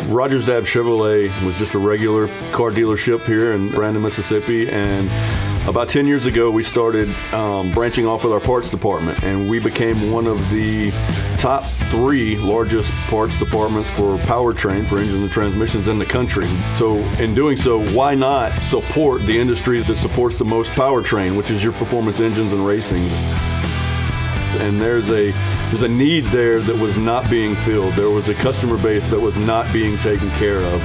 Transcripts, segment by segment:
Rogers Dab Chevrolet was just a regular car dealership here in Brandon, Mississippi, and about 10 years ago, we started branching off with our parts department, and we became one of the top 3 largest parts departments for powertrain, for engines and transmissions in the country. So in doing so, why not support the industry that supports the most powertrain, which is your performance engines and racing? And there's a need there that was not being filled. There was a customer base that was not being taken care of.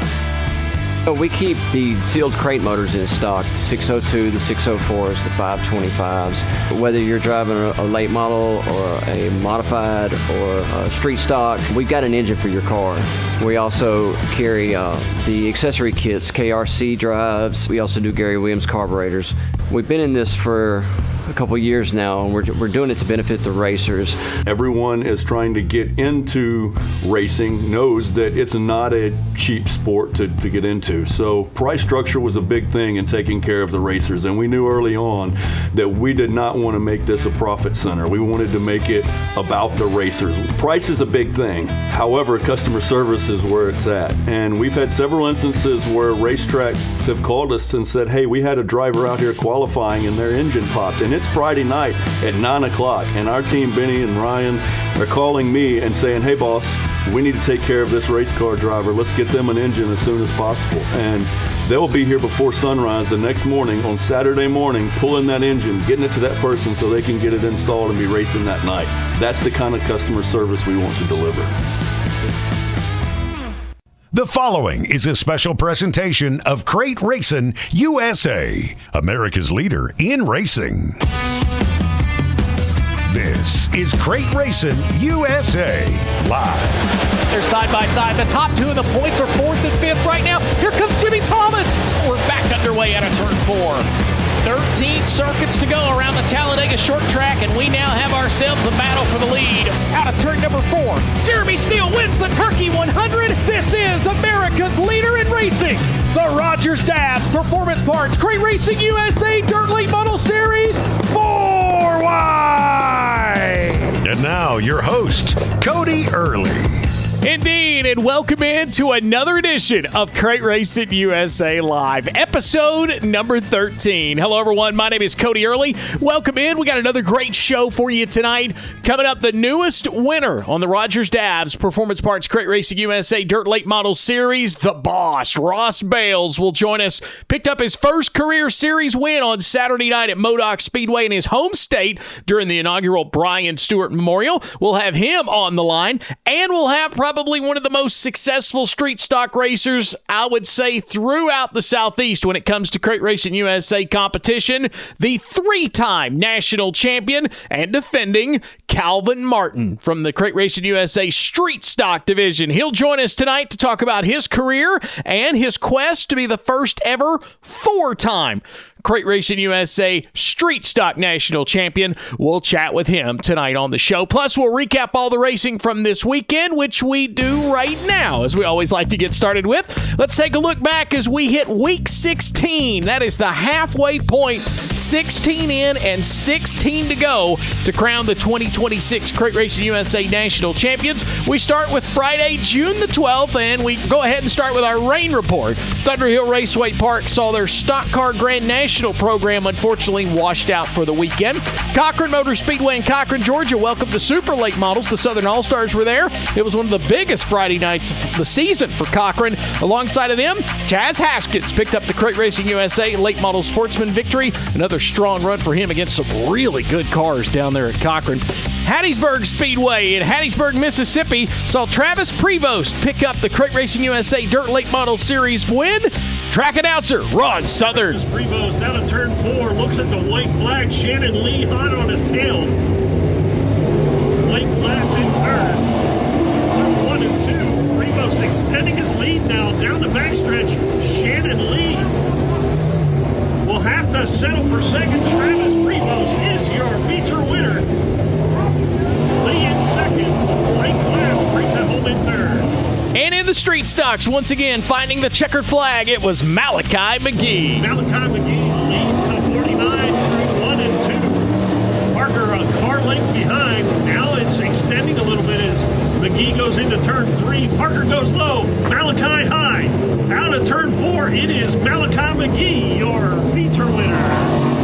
We keep the sealed crate motors in stock, the 602, the 604s, the 525s. Whether you're driving a late model or a modified or a street stock, we've got an engine for your car. We also carry the accessory kits, KRC drives. We also do Gary Williams carburetors. We've been in this for a couple years now, and we're doing it to benefit the racers. Everyone is trying to get into racing, knows that it's not a cheap sport to get into. So price structure was a big thing in taking care of the racers, and we knew early on that we did not want to make this a profit center. We wanted to make it about the racers. Price is a big thing. However, customer service is where it's at. And we've had several instances where racetracks have called us and said, hey, we had a driver out here qualifying and their engine popped. And it's Friday night at 9 o'clock, and our team, Benny and Ryan, are calling me and saying, hey boss, we need to take care of this race car driver. Let's get them an engine as soon as possible. And they'll be here before sunrise the next morning on Saturday morning, pulling that engine, getting it to that person so they can get it installed and be racing that night. That's the kind of customer service we want to deliver. The following is a special presentation of Crate Racin USA, America's leader in racing. This is Crate Racin USA Live. They're side by side. The top 2 of the points are 4th and 5th right now. Here comes Jimmy Thomas. We're back underway out of turn 4. 13 circuits to go around the Talladega short track, and we now have ourselves a battle for the lead. Out of turn number 4, Jeremy Steele wins the Turkey 100. This is America's leader in racing, the Rogers Dab Performance Parts Crate Racing USA Dirt Late Model Series 4Y. And now your host, Cody Earley. Indeed, and welcome in to another edition of Crate Racin USA Live, episode number 13. Hello, everyone. My name is Cody Earley. Welcome in. We got another great show for you tonight. Coming up, the newest winner on the Rogers Dabs Performance Parts Crate Racing USA Dirt Late Model Series, the boss, Ross Bales, will join us. Picked up his first career series win on Saturday night at Modoc Speedway in his home state during the inaugural Brian Stewart Memorial. We'll have him on the line, and we'll have probably one of the most successful street stock racers, I would say, throughout the Southeast when it comes to Crate Racing USA competition, the 3-time national champion and defending Calvin Martin from the Crate Racing USA Street Stock Division. He'll join us tonight to talk about his career and his quest to be the first ever 4-time Crate Racing USA Street Stock National Champion. We'll chat with him tonight on the show. Plus, we'll recap all the racing from this weekend, which we do right now, as we always like to get started with. Let's take a look back as we hit week 16. That is the halfway point, 16 in and 16 to go to crown the 2026 Crate Racing USA National Champions. We start with Friday, June the 12th, and we go ahead and start with our rain report. Thunder Hill Raceway Park saw their Stock Car Grand National program unfortunately washed out for the weekend. Cochran Motor Speedway in Cochran, Georgia welcomed the super late models. The Southern All-Stars were there. It was one of the biggest Friday nights of the season for Cochran. Alongside of them, Chaz Haskins picked up the Crate Racing USA late model sportsman victory. Another strong run for him against some really good cars down there at Cochran. Hattiesburg Speedway in Hattiesburg, Mississippi saw Travis Prevost pick up the Crate Racing USA Dirt Late Model Series win. Track announcer Ron Southern. Prevost out of turn 4 looks at the white flag. Shannon Lee hot on his tail. White glass in third. 1 and 2. Prevost extending his lead now down the backstretch. Shannon Lee will have to settle for second. Travis Prevost is your feature winner. Lee in second. White glass brings it home in third. And in the street stocks, once again, finding the checkered flag, it was Malachi McGee. Malachi McGee leads the 49 through 1 and 2. Parker a car length behind. Now it's extending a little bit as McGee goes into turn 3. Parker goes low. Malachi on to turn 4. It is Malachi McGee, your feature winner.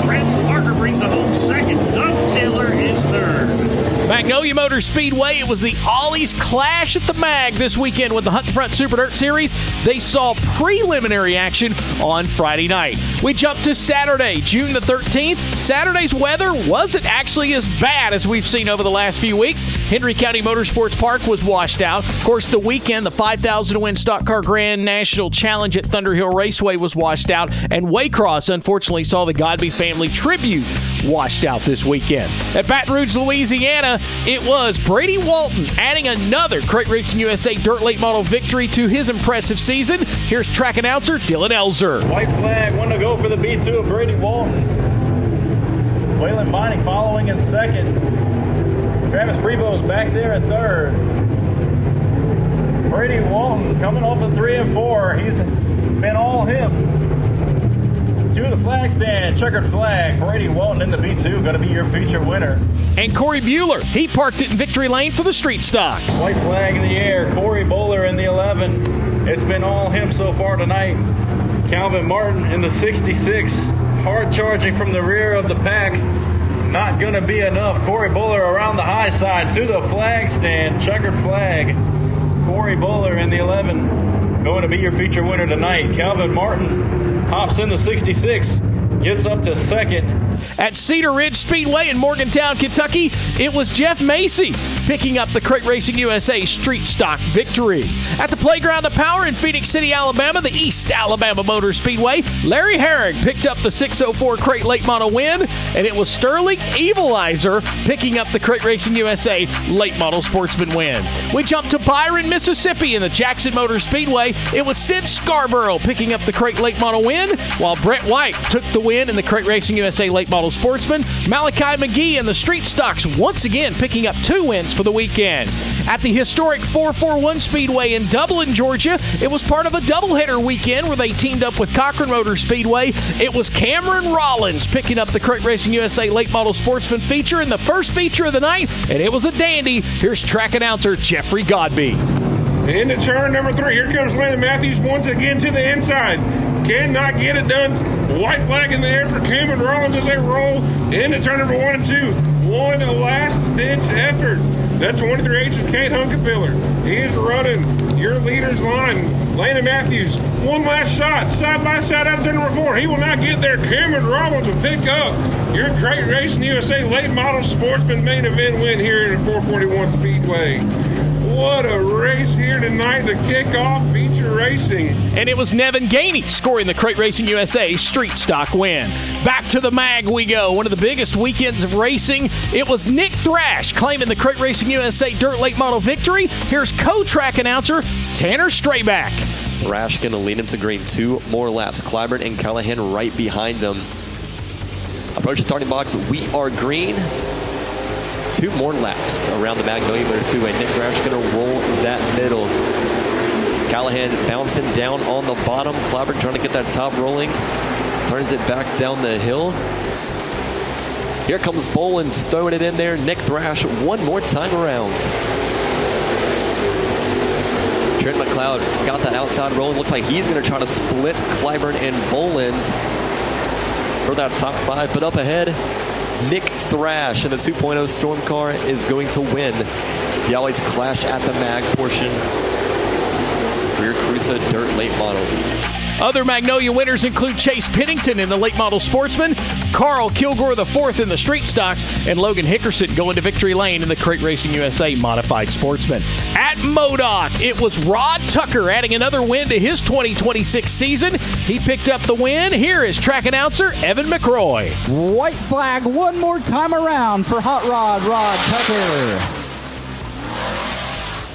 Brandon Parker brings it home second. Doug Taylor is third. Magnolia Motor Speedway, it was the Ollies clash at the Mag this weekend with the Hunt Front Super Dirt Series. They saw preliminary action on Friday night. We jump to Saturday, June the 13th. Saturday's weather wasn't actually as bad as we've seen over the last few weeks. Henry County Motorsports Park was washed out. Of course, the weekend, the 5,000 to win Stock Car Grand National Challenge at Thunderhill Raceway was washed out, and Waycross unfortunately saw the Godby family tribute washed out this weekend. At Baton Rouge, Louisiana, it was Brady Walton adding another Crate Racing USA Dirt Late Model victory to his impressive season. Here's track announcer Dylan Elzer. White flag, one to go for the B2 of Brady Walton. Waylon Bonnie following in second. Travis Prevost back there at third. Brady Walton coming off of 3 and 4. He's been all him. To the flag stand, checkered flag. Brady Walton in the B2, going to be your feature winner. And Corey Bueller, he parked it in victory lane for the street stocks. White flag in the air, Corey Bowler in the 11. It's been all him so far tonight. Calvin Martin in the 66, hard charging from the rear of the pack. Not going to be enough. Corey Bowler around the high side to the flag stand, checkered flag. Corey Bowler in the 11, going to be your feature winner tonight. Calvin Martin hops in the 66, gets up to second. At Cedar Ridge Speedway in Morgantown, Kentucky, it was Jeff Macy picking up the Crate Racing USA Street Stock victory. At the Playground of Power in Phoenix City, Alabama, the East Alabama Motor Speedway, Larry Herring picked up the 604 Crate Late Model win, and it was Sterling Evilizer picking up the Crate Racing USA Late Model Sportsman win. We jump to Byron, Mississippi in the Jackson Motor Speedway. It was Sid Scarborough picking up the Crate Late Model win, while Brett White took the win in the Crate Racing USA Late Model Sportsman. Malachi McGee in the Street Stocks once again picking up 2 wins for the weekend. At the historic 441 Speedway in Dublin, Georgia, it was part of a doubleheader weekend where they teamed up with Cochran Motor Speedway. It was Cameron Rollins picking up the Crate Racing USA Late Model Sportsman feature in the first feature of the night, and it was a dandy. Here's track announcer Jeffrey Godby. Into turn number 3, here comes Landon Matthews once again to the inside. Cannot get it done. White flag in the air for Cameron Rollins as they roll into turn number 1 and 2. One last-ditch effort. That 23H is Kate Hunkapiller. He is running your leader's line. Landon Matthews, one last shot, side by side out of turn number 4. He will not get there. Cameron Rollins will pick up your Crate Racing USA Late Model Sportsman main event win here at 441 Speedway. What a race here tonight to kick off feature racing. And it was Nevin Gainey scoring the Crate Racing USA Street Stock win. Back to the Mag we go. One of the biggest weekends of racing. It was Nick Thrash claiming the Crate Racing USA Dirt Late Model victory. Here's co-track announcer Tanner Strayback. Thrash going to lead him to green. 2 more laps. Clyburn and Callahan right behind him. Approach the starting box. We are green. 2 more laps around the Magnolia Motor Speedway. Nick Thrash going to roll that middle. Callahan bouncing down on the bottom. Clyburn trying to get that top rolling. Turns it back down the hill. Here comes Bolins throwing it in there. Nick Thrash one more time around. Trent McLeod got that outside rolling. Looks like he's going to try to split Clyburn and Bolins for that top 5. But up ahead, Nick Thrash in the 2.0 Storm Car is going to win the Always Clash at the Mag portion for your CRUSA Dirt Late Models. Other Magnolia winners include Chase Pennington in the Late Model Sportsman, Carl Kilgore IV in the Street Stocks, and Logan Hickerson going to victory lane in the Crate Racing USA Modified Sportsman. At Modoc, it was Rod Tucker adding another win to his 2026 season. He picked up the win. Here is track announcer Evan McRoy. White flag one more time around for Hot Rod Tucker.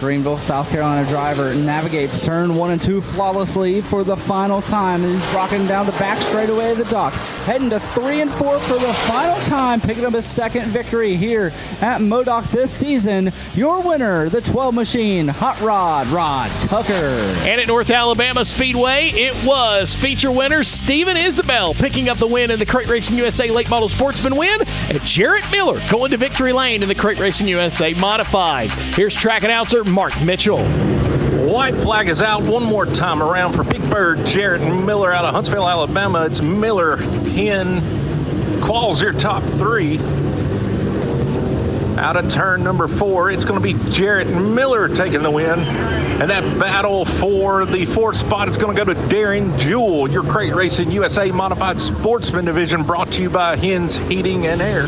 Greenville, South Carolina driver navigates turn 1 and 2 flawlessly for the final time. He's rocking down the back straightaway of the dock, heading to 3 and 4 for the final time, picking up his second victory here at Modoc this season. Your winner, the 12 machine, Hot Rod Tucker. And at North Alabama Speedway, it was feature winner Steven Isabel picking up the win in the Crate Racing USA Late Model Sportsman win, and Jarrett Miller going to victory lane in the Crate Racing USA Modifieds. Here's track announcer Mark Mitchell. White flag is out one more time around for Big Bird Jarrett Miller out of Huntsville, Alabama. It's Miller, Penn, Qualls your top three. Out of turn number 4, it's going to be Jarrett Miller taking the win. And that battle for the 4th spot is going to go to Darren Jewell, your Crate Racing USA Modified Sportsman Division, brought to you by Hens Heating and Air.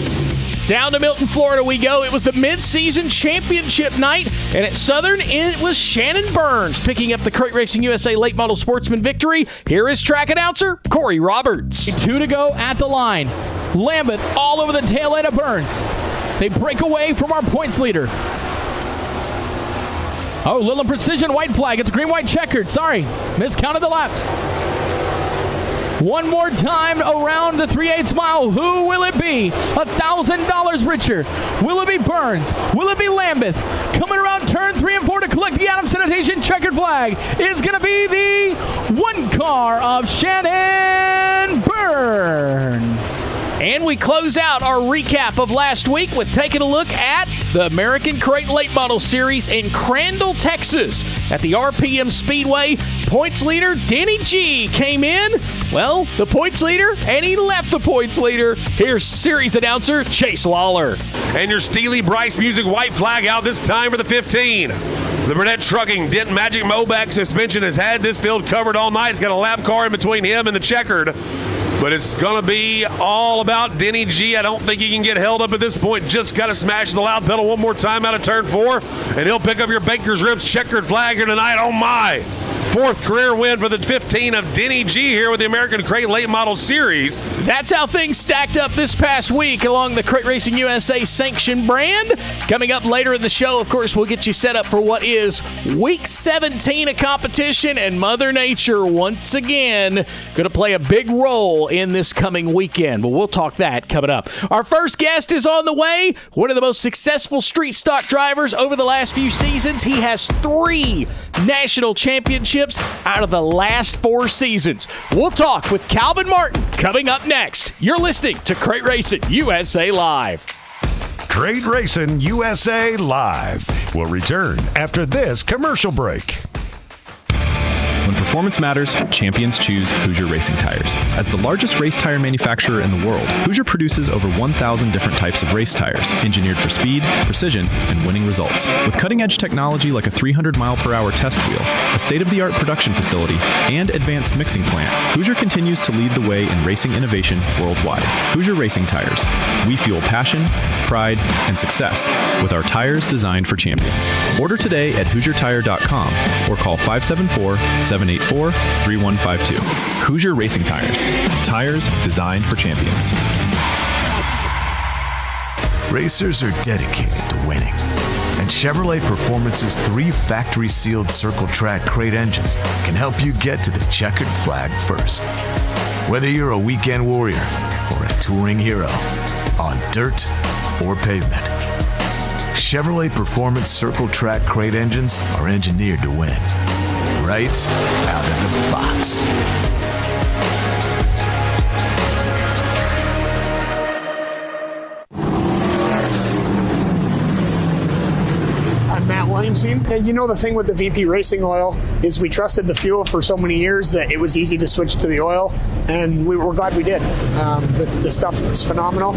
Down to Milton, Florida we go. It was the mid-season championship night, and at Southern, it was Shannon Burns picking up the Crate Racing USA Late Model Sportsman victory. Here is track announcer Corey Roberts. 2 to go at the line. Lambeth all over the tail end of Burns. They break away from our points leader. Oh, Lillian Precision, white flag. It's green-white checkered. Sorry, miscounted the laps. One more time around the 3/8 mile. Who will it be? $1,000 richer. Will it be Burns? Will it be Lambeth? Coming around turn 3 and 4 to collect the Adams Sanitation checkered flag is going to be the one car of Shannon Burns. And we close out our recap of last week with taking a look at the American Crate Late Model Series in Crandall, Texas. At the RPM Speedway, points leader Denny G came in, well, the points leader, and he left the points leader. Here's series announcer Chase Lawler. And your Steely Bryce Music white flag out this time for the 15. The Burnett Trucking Dent Magic Mobac suspension has had this field covered all night. It's got a lap car in between him and the checkered. But it's going to be all about Denny G. I don't think he can get held up at this point. Just got to smash the loud pedal one more time out of turn 4, and he'll pick up your Baker's Ribs checkered flag here tonight. Oh, my. 4th career win for the 15 of Denny G here with the American Crate Late Model Series. That's how things stacked up this past week along the Crate Racing USA sanctioned brand. Coming up later in the show, of course, we'll get you set up for what is week 17 of competition, and Mother Nature once again going to play a big role in this coming weekend. But we'll talk that coming up. Our first guest is on the way. One of the most successful street stock drivers over the last few seasons. He has 3 national championships out of the last 4 seasons. We'll talk with Calvin Martin coming up next. You're listening to Crate Racing USA Live. Crate Racing USA Live will return after this commercial break. When performance matters, champions choose Hoosier Racing Tires. As the largest race tire manufacturer in the world, Hoosier produces over 1,000 different types of race tires, engineered for speed, precision, and winning results. With cutting-edge technology like a 300-mile-per-hour test wheel, a state-of-the-art production facility, and advanced mixing plant, Hoosier continues to lead the way in racing innovation worldwide. Hoosier Racing Tires. We fuel passion, pride, and success with our tires designed for champions. Order today at HoosierTire.com or call 574-784-3152. Hoosier Racing Tires. Tires designed for champions. Racers are dedicated to winning. And Chevrolet Performance's 3 factory-sealed Circle Track crate engines can help you get to the checkered flag first. Whether you're a weekend warrior or a touring hero, on dirt or pavement, Chevrolet Performance Circle Track crate engines are engineered to win. Right out of the box. I'm Matt Williamson. And you know, the thing with the VP Racing Oil is we trusted the fuel for so many years that it was easy to switch to the oil, and we're glad we did. The stuff is phenomenal.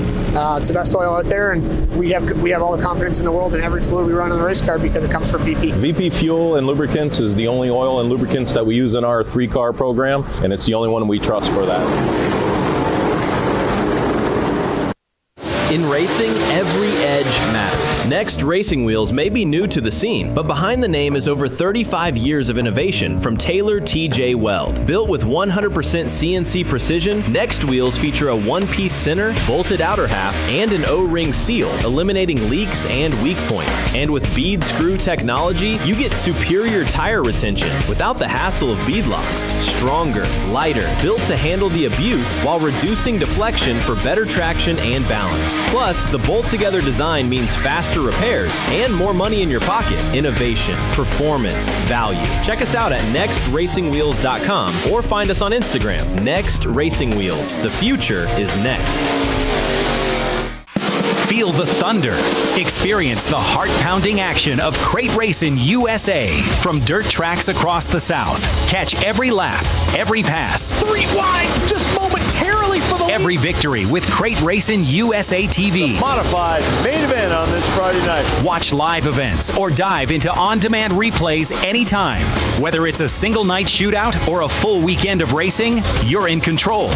It's the best oil out there, and we have all the confidence in the world in every fluid we run on the race car because it comes from VP. VP Fuel and Lubricants is the only oil and lubricants that we use in our 3-car program, and it's the only one we trust for that. In racing, every edge matters. Next Racing Wheels may be new to the scene, but behind the name is over 35 years of innovation from Taylor TJ Weld. Built with 100% CNC precision, Next Wheels feature a one-piece center, bolted outer half, and an O-ring seal, eliminating leaks and weak points. And with bead screw technology, you get superior tire retention without the hassle of bead locks. Stronger, lighter, built to handle the abuse while reducing deflection for better traction and balance. Plus, the bolt-together design means faster repairs and more money in your pocket. Innovation, performance, value. Check us out at nextracingwheels.com or find us on Instagram, Next Racing Wheels. The future is next. Feel the thunder. Experience the heart-pounding action of Crate Racing USA from dirt tracks across the South. Catch every lap, every pass, 3 wide, just momentarily for the every victory with Crate Racing USA TV. The modified main event on this Friday night. Watch live events or dive into on-demand replays anytime. Whether it's a single night shootout or a full weekend of racing, you're in control.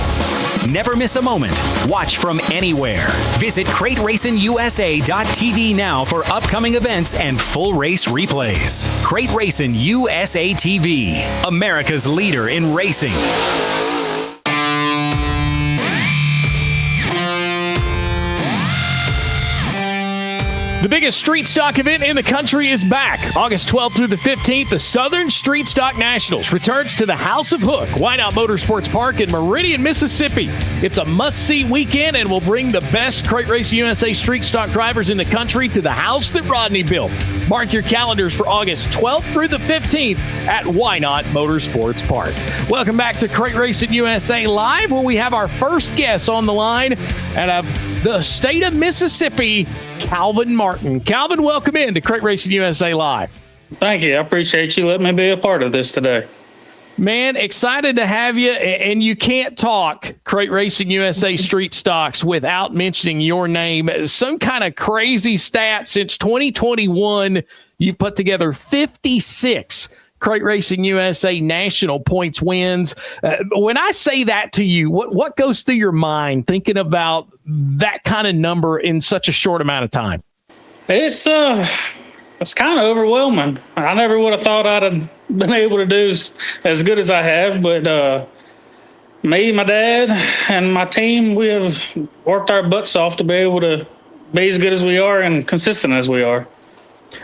Never miss a moment. Watch from anywhere. Visit CrateRacingUSA.tv now for upcoming events and full race replays. Crate Racing USA TV, America's leader in racing. The biggest street stock event in the country is back. August 12th through the 15th, the Southern Street Stock Nationals returns to the House of Hook, Why Not Motorsports Park in Meridian, Mississippi. It's a must-see weekend and will bring the best Crate Racing USA street stock drivers in the country to the house that Rodney built. Mark your calendars for August 12th through the 15th at Why Not Motorsports Park. Welcome back to Crate Racing USA Live, where we have our first guest on the line out of the state of Mississippi, Calvin Martin. Calvin, welcome in to Crate Racing USA Live. Thank you. I appreciate you letting me be a part of this today. Man, excited to have you. And you can't talk Crate Racing USA street stocks without mentioning your name. Some kind of crazy stat since 2021, you've put together 56 Crate Racing USA national points wins. When I say that to you, what goes through your mind thinking about that kind of number in such a short amount of time? It's kind of overwhelming. I never would have thought I'd have been able to do as good as I have, but me, my dad, and my team, we have worked our butts off to be able to be as good as we are and consistent as we are.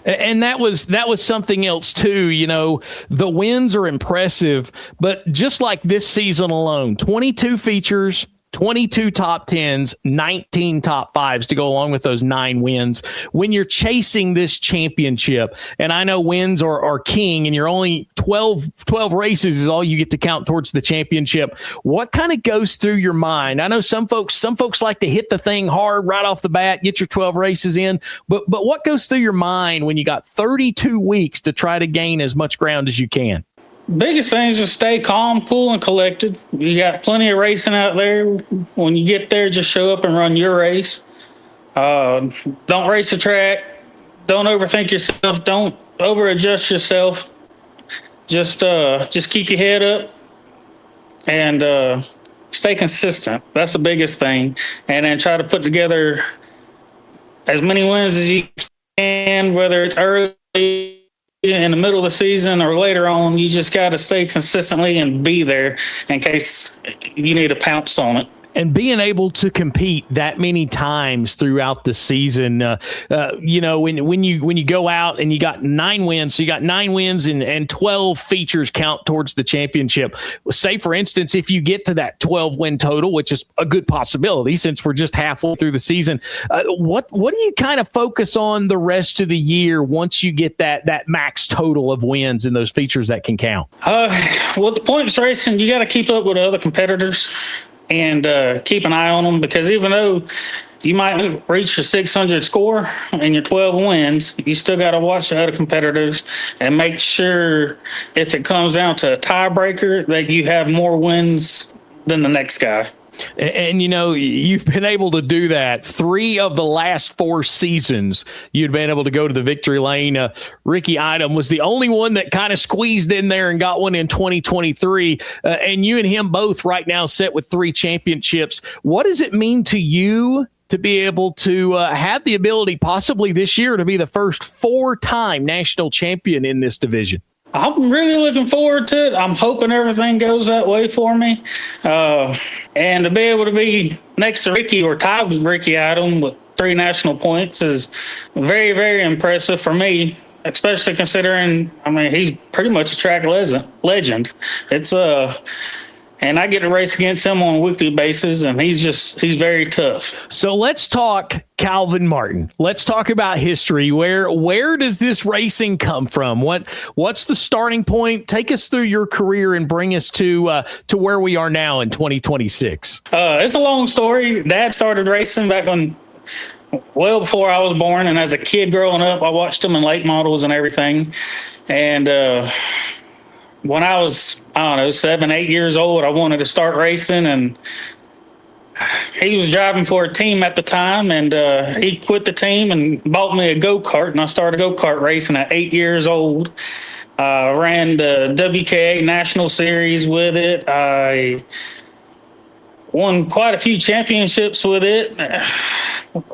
And that was something else too. You know, the wins are impressive, but just like this season alone, 22 features, 22 top 10s, 19 top 5s to go along with those 9 wins. When you're chasing this championship, and I know wins are king, and you're only 12 races is all you get to count towards the championship. What kind of goes through your mind? I know some folks like to hit the thing hard right off the bat, get your 12 races in, but what goes through your mind when you got 32 weeks to try to gain as much ground as you can? Biggest thing is just stay calm, cool, and collected. You got plenty of racing out there. When you get there, just show up and run your race. Don't race the track. Don't overthink yourself. Don't over-adjust yourself. Just keep your head up and stay consistent. That's the biggest thing. And then try to put together as many wins as you can, whether it's early in the middle of the season or later on. You just got to stay consistently and be there in case you need to pounce on it. And being able to compete that many times throughout the season, you know, when you go out and you got 9 wins, so you got 9 wins and 12 features count towards the championship. Say, for instance, if you get to that 12 win total, which is a good possibility since we're just halfway through the season, what do you kind of focus on the rest of the year once you get that max total of wins in those features that can count? Well, the points racing, you got to keep up with other competitors and keep an eye on them, because even though you might reach your 600 score and your 12 wins, you still got to watch the other competitors and make sure if it comes down to a tiebreaker that you have more wins than the next guy. And, you know, you've been able to do that 3 of the last 4 seasons. You'd been able to go to the victory lane. Ricky Idom was the only one that kind of squeezed in there and got one in 2023. And you and him both right now set with 3 championships. What does it mean to you to be able to have the ability possibly this year to be the first 4-time national champion in this division? I'm really looking forward to it. I'm hoping everything goes that way for me. And to be able to be next to Ricky or tied with Ricky Idom with 3 national points is very, very impressive for me, especially considering, I mean, he's pretty much a track legend. It's and I get to race against him on a weekly basis, and he's very tough. So let's talk Calvin Martin. Let's talk about history. Where does this racing come from? What's the starting point? Take us through your career and bring us to where we are now in 2026. It's a long story. Dad started racing back when well before I was born. And as a kid growing up, I watched him in late models and everything. And when I was, 7, 8 years old, I wanted to start racing. And he was driving for a team at the time, and he quit the team and bought me a go-kart, and I started go-kart racing at 8 years old. Ran the WKA National Series with it. I won quite a few championships with it. A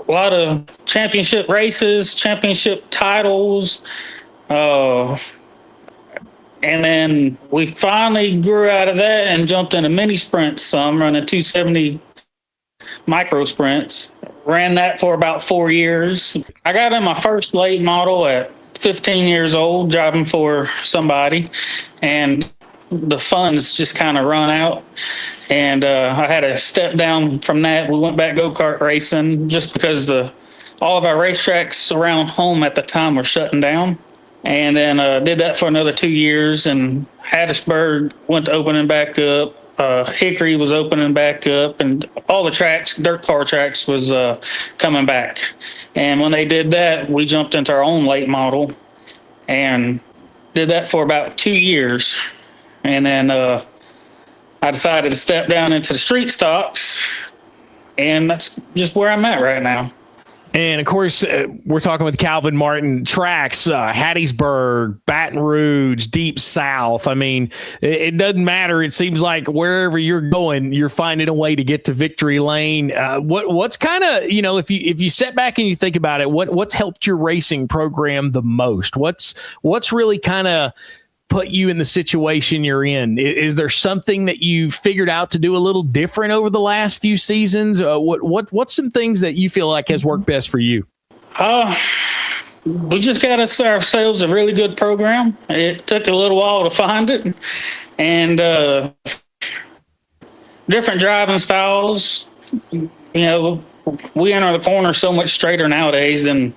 lot of championship races, championship titles. And then we finally grew out of that and jumped into mini sprints. So I'm running 270 micro sprints. Ran that for about 4 years. I got in my first late model at 15 years old, driving for somebody, and the funds just kind of run out. And I had to step down from that. We went back go-kart racing just because all of our racetracks around home at the time were shutting down. And then did that for another 2 years, and Hattiesburg went to opening back up. Hickory was opening back up, and all the tracks, dirt car tracks, was coming back. And when they did that, we jumped into our own late model and did that for about 2 years. And then I decided to step down into the street stocks, and that's just where I'm at right now. And of course, we're talking with Calvin Martin. Tracks, Hattiesburg, Baton Rouge, Deep South. I mean, it doesn't matter. It seems like wherever you're going, you're finding a way to get to victory lane. What's kind of, if you sit back and you think about it, what's helped your racing program the most? What's really kind of put you in the situation you're in? Is there something that you figured out to do a little different over the last few seasons? What's some things that you feel like has worked best for you? We just got ourselves a really good program. It took a little while to find it, and different driving styles. We enter the corner so much straighter nowadays than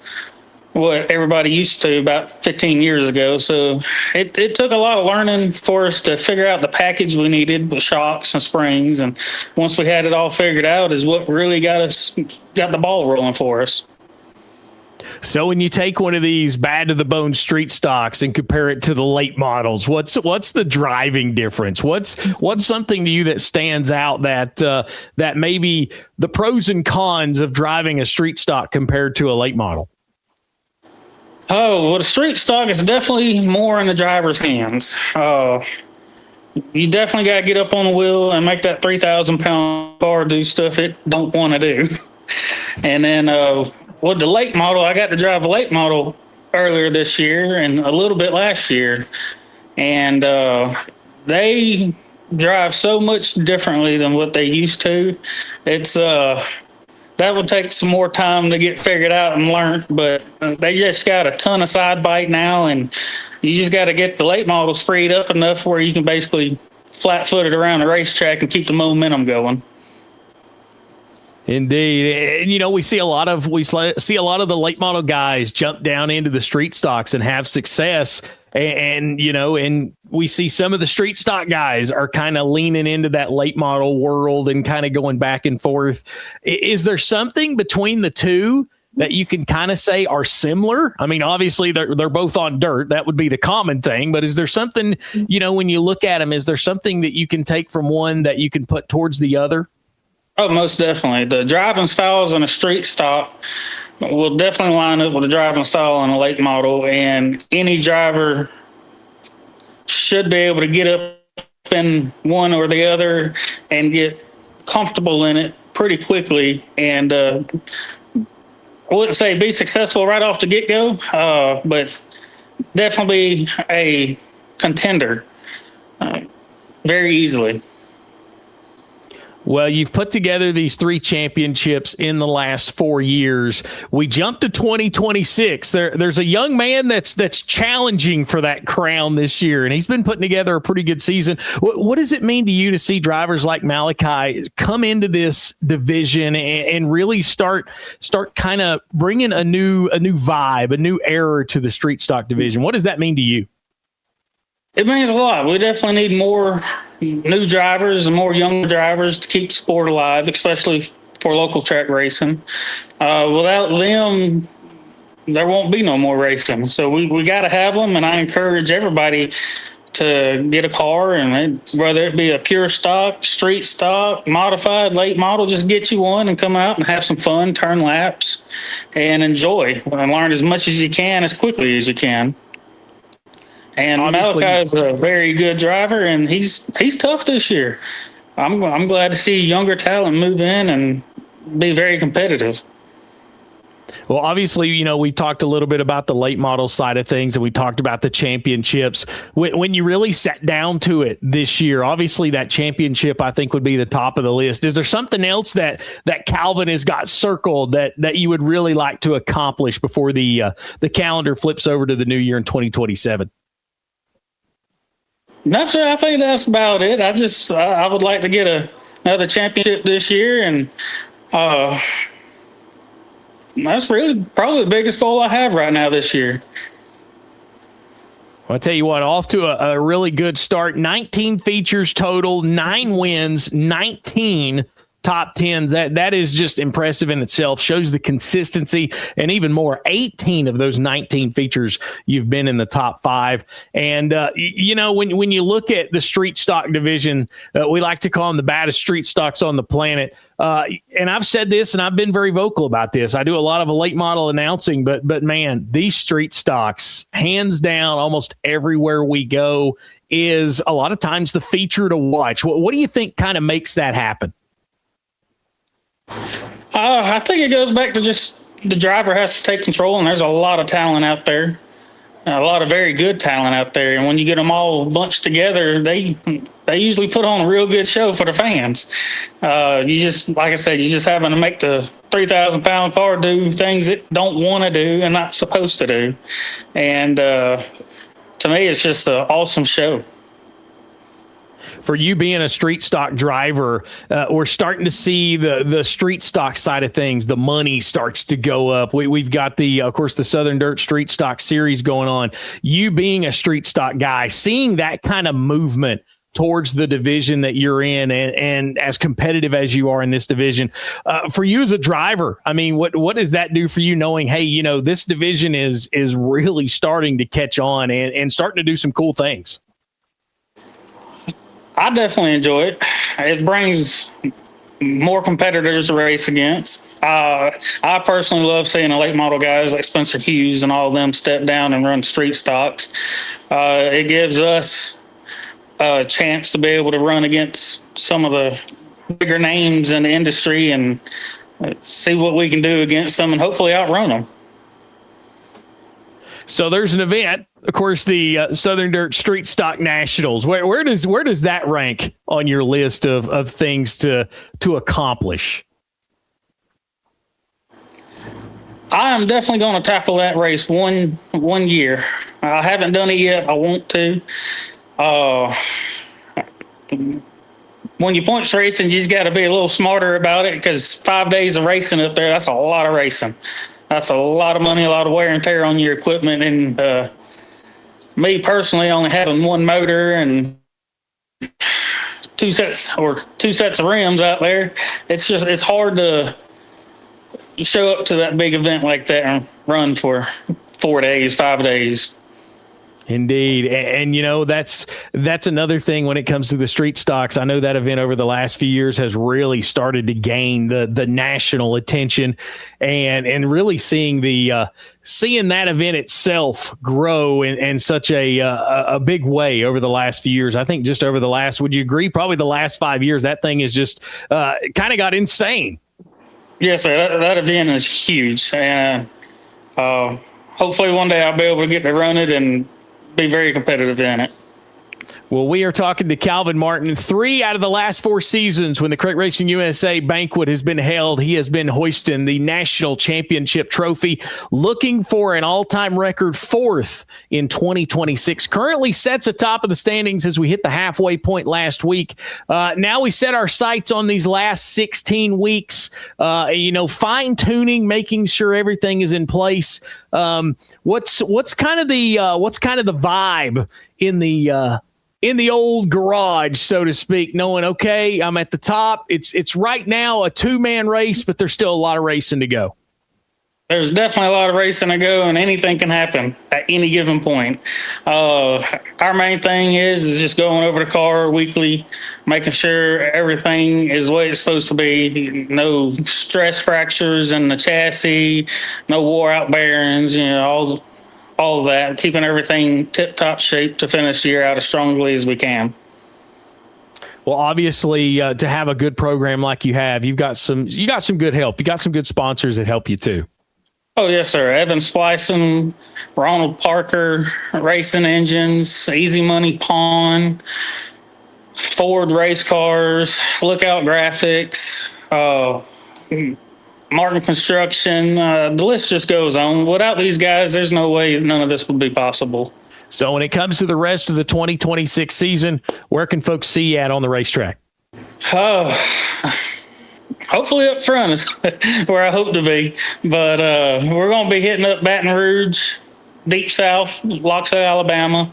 what everybody used to about 15 years ago. So it took a lot of learning for us to figure out the package we needed with shocks and springs. And once we had it all figured out is what really got the ball rolling for us. So when you take one of these bad to the bone street stocks and compare it to the late models, what's the driving difference? What's something to you that stands out that maybe the pros and cons of driving a street stock compared to a late model? Oh, well, the street stock is definitely more in the driver's hands. You definitely got to get up on the wheel and make that 3,000-pound car do stuff it don't want to do. And then with the late model, I got to drive a late model earlier this year and a little bit last year. And they drive so much differently than what they used to. It's that would take some more time to get figured out and learned, but they just got a ton of side bite now, and you just got to get the late models freed up enough where you can basically flat-footed around the racetrack and keep the momentum going. Indeed. And, we see a lot of the late model guys jump down into the street stocks and have success. And we see some of the street stock guys are kind of leaning into that late model world and kind of going back and forth. Is there something between the two that you can kind of say are similar? I mean, obviously they're both on dirt. That would be the common thing. But is there something, when you look at them, is there something that you can take from one that you can put towards the other? Oh, most definitely. The driving styles in a street stock will definitely line up with the driving style on a late model, and any driver should be able to get up in one or the other and get comfortable in it pretty quickly. And I wouldn't say be successful right off the get-go, but definitely be a contender very easily. Well, you've put together these 3 championships in the last 4 years. We jump to 2026. There's a young man that's challenging for that crown this year, and he's been putting together a pretty good season. What does it mean to you to see drivers like Malachi come into this division and really start kind of bringing a new vibe, a new era to the street stock division? What does that mean to you? It means a lot. We definitely need more new drivers and more young drivers to keep the sport alive, especially for local track racing. Without them, there won't be no more racing. So we got to have them, and I encourage everybody to get a car, and whether it be a pure stock, street stock, modified, late model, just get you one and come out and have some fun, turn laps, and enjoy and learn as much as you can as quickly as you can. And Malachi is a very good driver, and he's tough this year. I'm glad to see younger talent move in and be very competitive. Well, obviously, you know, we talked a little bit about the late model side of things, and we talked about the championships. When you really sat down to it this year, obviously that championship, I think, would be the top of the list. Is there something else that Calvin has got circled that you would really like to accomplish before the calendar flips over to the new year in 2027? No, sir, I think that's about it. I would like to get another championship this year, and that's really probably the biggest goal I have right now this year. Well, I'll tell you what, off to a really good start. 19 features total, 9 wins, 19 top 10s. That is just impressive in itself. Shows the consistency, and even more, 18 of those 19 features you've been in the top 5. And you know, when you look at the street stock division, we like to call them the baddest street stocks on the planet. And I've said this, and I've been very vocal about this. I do a lot of late model announcing, but man, these street stocks, hands down, almost everywhere we go, is a lot of times the feature to watch. What do you think kind of makes that happen? I think it goes back to just the driver has to take control, and there's a lot of talent out there, a lot of very good talent out there. And when you get them all bunched together, they usually put on a real good show for the fans. You just, like I said, you just having to make the 3,000-pound car do things it don't want to do and not supposed to do. And to me, it's just an awesome show. For you being a street stock driver, we're starting to see the street stock side of things. The money starts to go up. We've got of course, the Southern Dirt Street Stock Series going on. You being a street stock guy, seeing that kind of movement towards the division that you're in, and as competitive as you are in this division, for you as a driver, I mean, what does that do for you, knowing, hey, you know, this division is really starting to catch on and starting to do some cool things? I definitely enjoy it. It brings more competitors to race against. I personally love seeing the late model guys like Spencer Hughes and all of them step down and run street stocks. It gives us a chance to be able to run against some of the bigger names in the industry and see what we can do against them and hopefully outrun them. So there's an event, of course, the Southern Dirt Street Stock Nationals. Where does that rank on your list of things to accomplish? I am definitely going to tackle that race one year. I haven't done it yet. I want to. When you points racing, you just got to be a little smarter about it, because 5 days of racing up there, that's a lot of racing. That's a lot of money, a lot of wear and tear on your equipment. And me personally, only having one motor and two sets of rims out there, it's hard to show up to that big event like that and run for 4 days, 5 days. Indeed. And you know, that's another thing when it comes to the street stocks. I know that event over the last few years has really started to gain the national attention, and really seeing that event itself grow in such a big way over the last few years. I think just over the last, would you agree, probably the last 5 years, that thing is just kind of got insane. Yes, sir. That event is huge. And hopefully one day I'll be able to get to run it and be very competitive in it. Well, we are talking to Calvin Martin. 3 out of the last 4 seasons when the Crate Racing USA banquet has been held, he has been hoisting the national championship trophy, looking for an all-time record 4th in 2026. Currently sets atop of the standings as we hit the halfway point last week. Now we set our sights on these last 16 weeks, fine-tuning, making sure everything is in place. What's kind of the vibe in in the old garage, so to speak, knowing, okay, I'm at the top. It's right now a 2-man race, but there's still a lot of racing to go. There's definitely a lot of racing to go, and anything can happen at any given point. Our main thing is just going over the car weekly, making sure everything is the way it's supposed to be. No stress fractures in the chassis, no wore out bearings, all of that, keeping everything tip-top shape to finish the year out as strongly as we can. Well, obviously, to have a good program like you have, you got some good help. You got some good sponsors that help you too. Oh, yes, sir. Evan Splicing, Ronald Parker, Racing Engines, Easy Money Pawn, Ford Race Cars, Lookout Graphics, Martin Construction. The list just goes on. Without these guys, there's no way none of this would be possible. So when it comes to the rest of the 2026 season, where can folks see you at on the racetrack? Hopefully up front is where I hope to be. But we're going to be hitting up Baton Rouge, Deep South, Loxo, Alabama.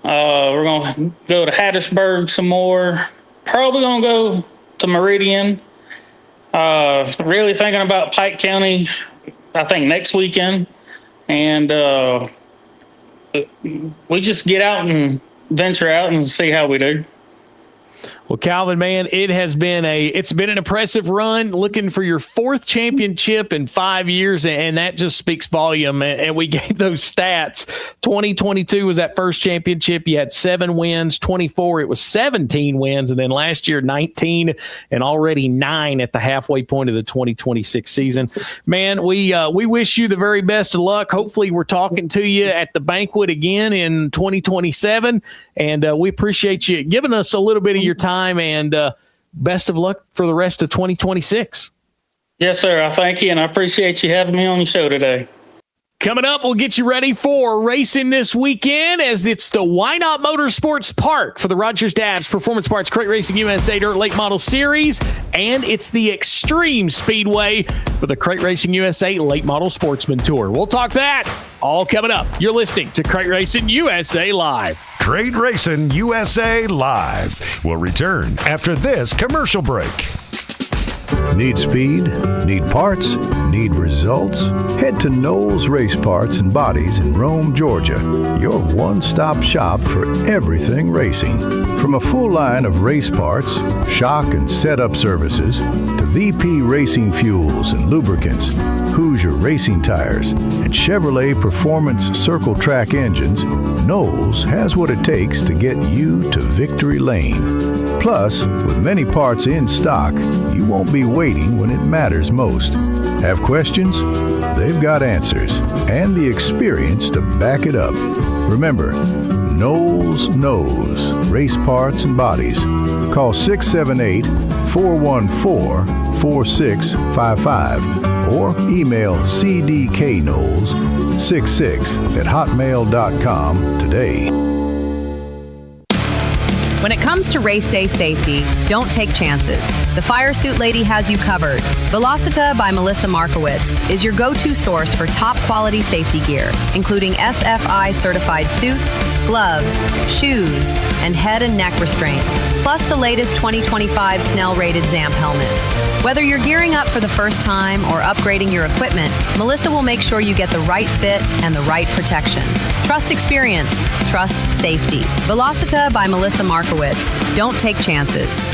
We're going to go to Hattiesburg some more. Probably going to go to Meridian. Really thinking about Pike County, I think, next weekend. And we just get out and venture out and see how we do. Well, Calvin, man, it's been an impressive run. Looking for your 4th championship in 5 years, and that just speaks volume. And we gave those stats. 2022 was that first championship. You had 7 wins. 24, it was 17 wins, and then last year 19, and already 9 at the halfway point of the 2026 season. Man, we wish you the very best of luck. Hopefully, we're talking to you at the banquet again in 2027, and we appreciate you giving us a little bit of your time. And best of luck for the rest of 2026. Yes, sir. I thank you, and I appreciate you having me on your show today. Coming up, we'll get you ready for racing this weekend as it's the Why Not Motorsports Park for the Rogers Dabbs Performance Parts Crate Racing USA Dirt Late Model Series, and it's the Extreme Speedway for the Crate Racing USA Late Model Sportsman Tour. We'll talk that all coming up. You're listening to Crate Racing USA Live. Crate Racing USA Live will return after this commercial break. Need speed? Need parts? Need results? Head to Knowles Race Parts and Bodies in Rome, Georgia. Your one-stop shop for everything racing. From a full line of race parts, shock and setup services, to VP Racing fuels and lubricants, Hoosier Racing tires, and Chevrolet Performance Circle Track engines, Knowles has what it takes to get you to victory lane. Plus, with many parts in stock, you won't be waiting when it matters most. Have questions? They've got answers and the experience to back it up. Remember, Knowles knows race parts and bodies. Call 678-414-4655 or email cdkknowles66@hotmail.com today. When it comes to race day safety, don't take chances. The Fire Suit Lady has you covered. Velocita by Melissa Markowitz is your go-to source for top quality safety gear, including SFI certified suits, gloves, shoes, and head and neck restraints, plus the latest 2025 Snell rated ZAMP helmets. Whether you're gearing up for the first time or upgrading your equipment, Melissa will make sure you get the right fit and the right protection. Trust experience. Trust safety. Velocita by Melissa Markowitz. Don't take chances.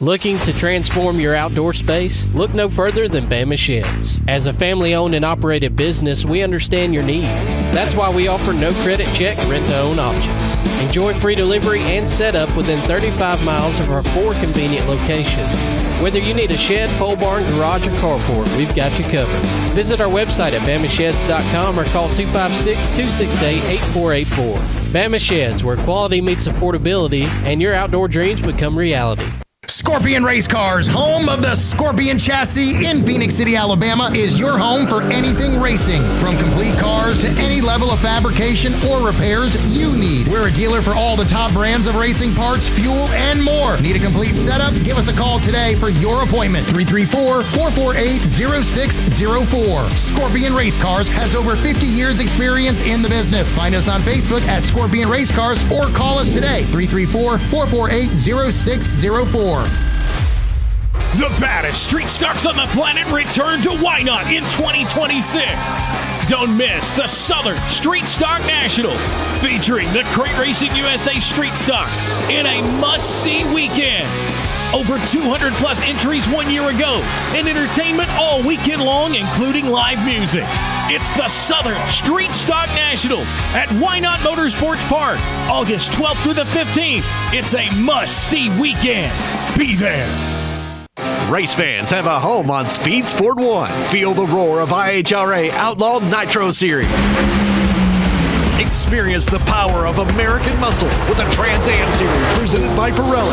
Looking to transform your outdoor space? Look no further than Bama Sheds. As a family-owned and operated business, we understand your needs. That's why we offer no credit check, rent-to-own options. Enjoy free delivery and setup within 35 miles of our 4 convenient locations. Whether you need a shed, pole barn, garage, or carport, we've got you covered. Visit our website at BamaSheds.com or call 256-268-8484. Bama Sheds, where quality meets affordability and your outdoor dreams become reality. Scorpion Race Cars, home of the Scorpion chassis in Phoenix City, Alabama, is your home for anything racing. From complete cars to any level of fabrication or repairs you need. We're a dealer for all the top brands of racing parts, fuel, and more. Need a complete setup? Give us a call today for your appointment. 334-448-0604. Scorpion Race Cars has over 50 years experience in the business. Find us on Facebook at Scorpion Race Cars or call us today. 334-448-0604. The baddest street stocks on the planet return to Why Not in 2026. Don't miss the Southern Street Stock Nationals, featuring the Crate Racing USA Street Stocks in a must-see weekend. Over 200 plus entries 1 year ago, and entertainment all weekend long, including live music. It's the Southern Street Stock Nationals at Why Not Motorsports Park, August 12th through the 15th. It's a must-see weekend. Be there. Race fans have a home on Speed Sport 1. Feel the roar of IHRA Outlaw Nitro Series. Experience the power of American muscle with the Trans Am Series presented by Pirelli.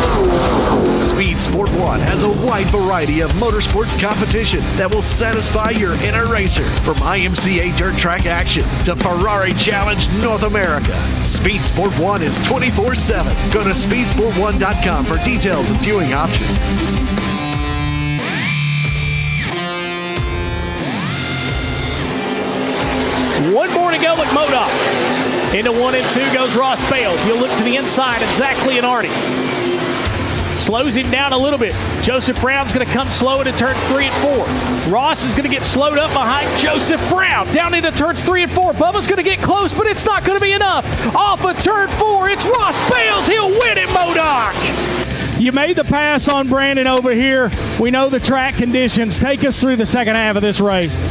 Speed Sport 1 has a wide variety of motorsports competition that will satisfy your inner racer. From IMCA dirt track action to Ferrari Challenge North America. Speed Sport 1 is 24/7. Go to speedsport1.com for details and viewing options. One more to go with Modoc. Into 1 and 2 goes Ross Bales. He'll look to the inside of Zach Leonardi. Slows him down a little bit. Joseph Brown's going to come slow into turns 3 and 4. Ross is going to get slowed up behind Joseph Brown. Down into turns 3 and 4. Bubba's going to get close, but it's not going to be enough. Off of turn 4, it's Ross Bales. He'll win it, Modoc. You made the pass on Brandon over here. We know the track conditions. Take us through the second half of this race.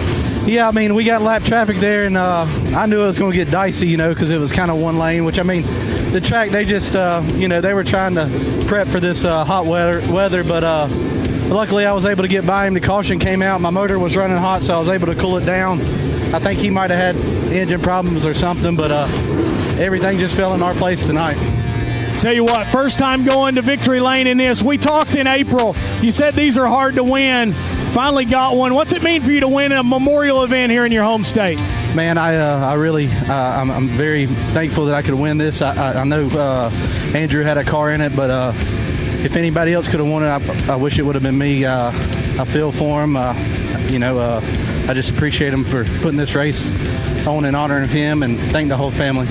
Yeah, I mean, we got lap traffic there, and I knew it was going to get dicey, because it was kind of one lane, which, I mean, the track, they just, they were trying to prep for this hot weather, but luckily I was able to get by him. The caution came out. My motor was running hot, so I was able to cool it down. I think he might have had engine problems or something, but everything just fell in our place tonight. Tell you what, first time going to victory lane in this. We talked in April. You said these are hard to win. Finally got one. What's it mean for you to win a memorial event here in your home state? Man, I'm very thankful that I could win this. I know Andrew had a car in it, but if anybody else could have won it, I wish it would have been me. I feel for him. I just appreciate him for putting this race on in honor of him, and thank the whole family.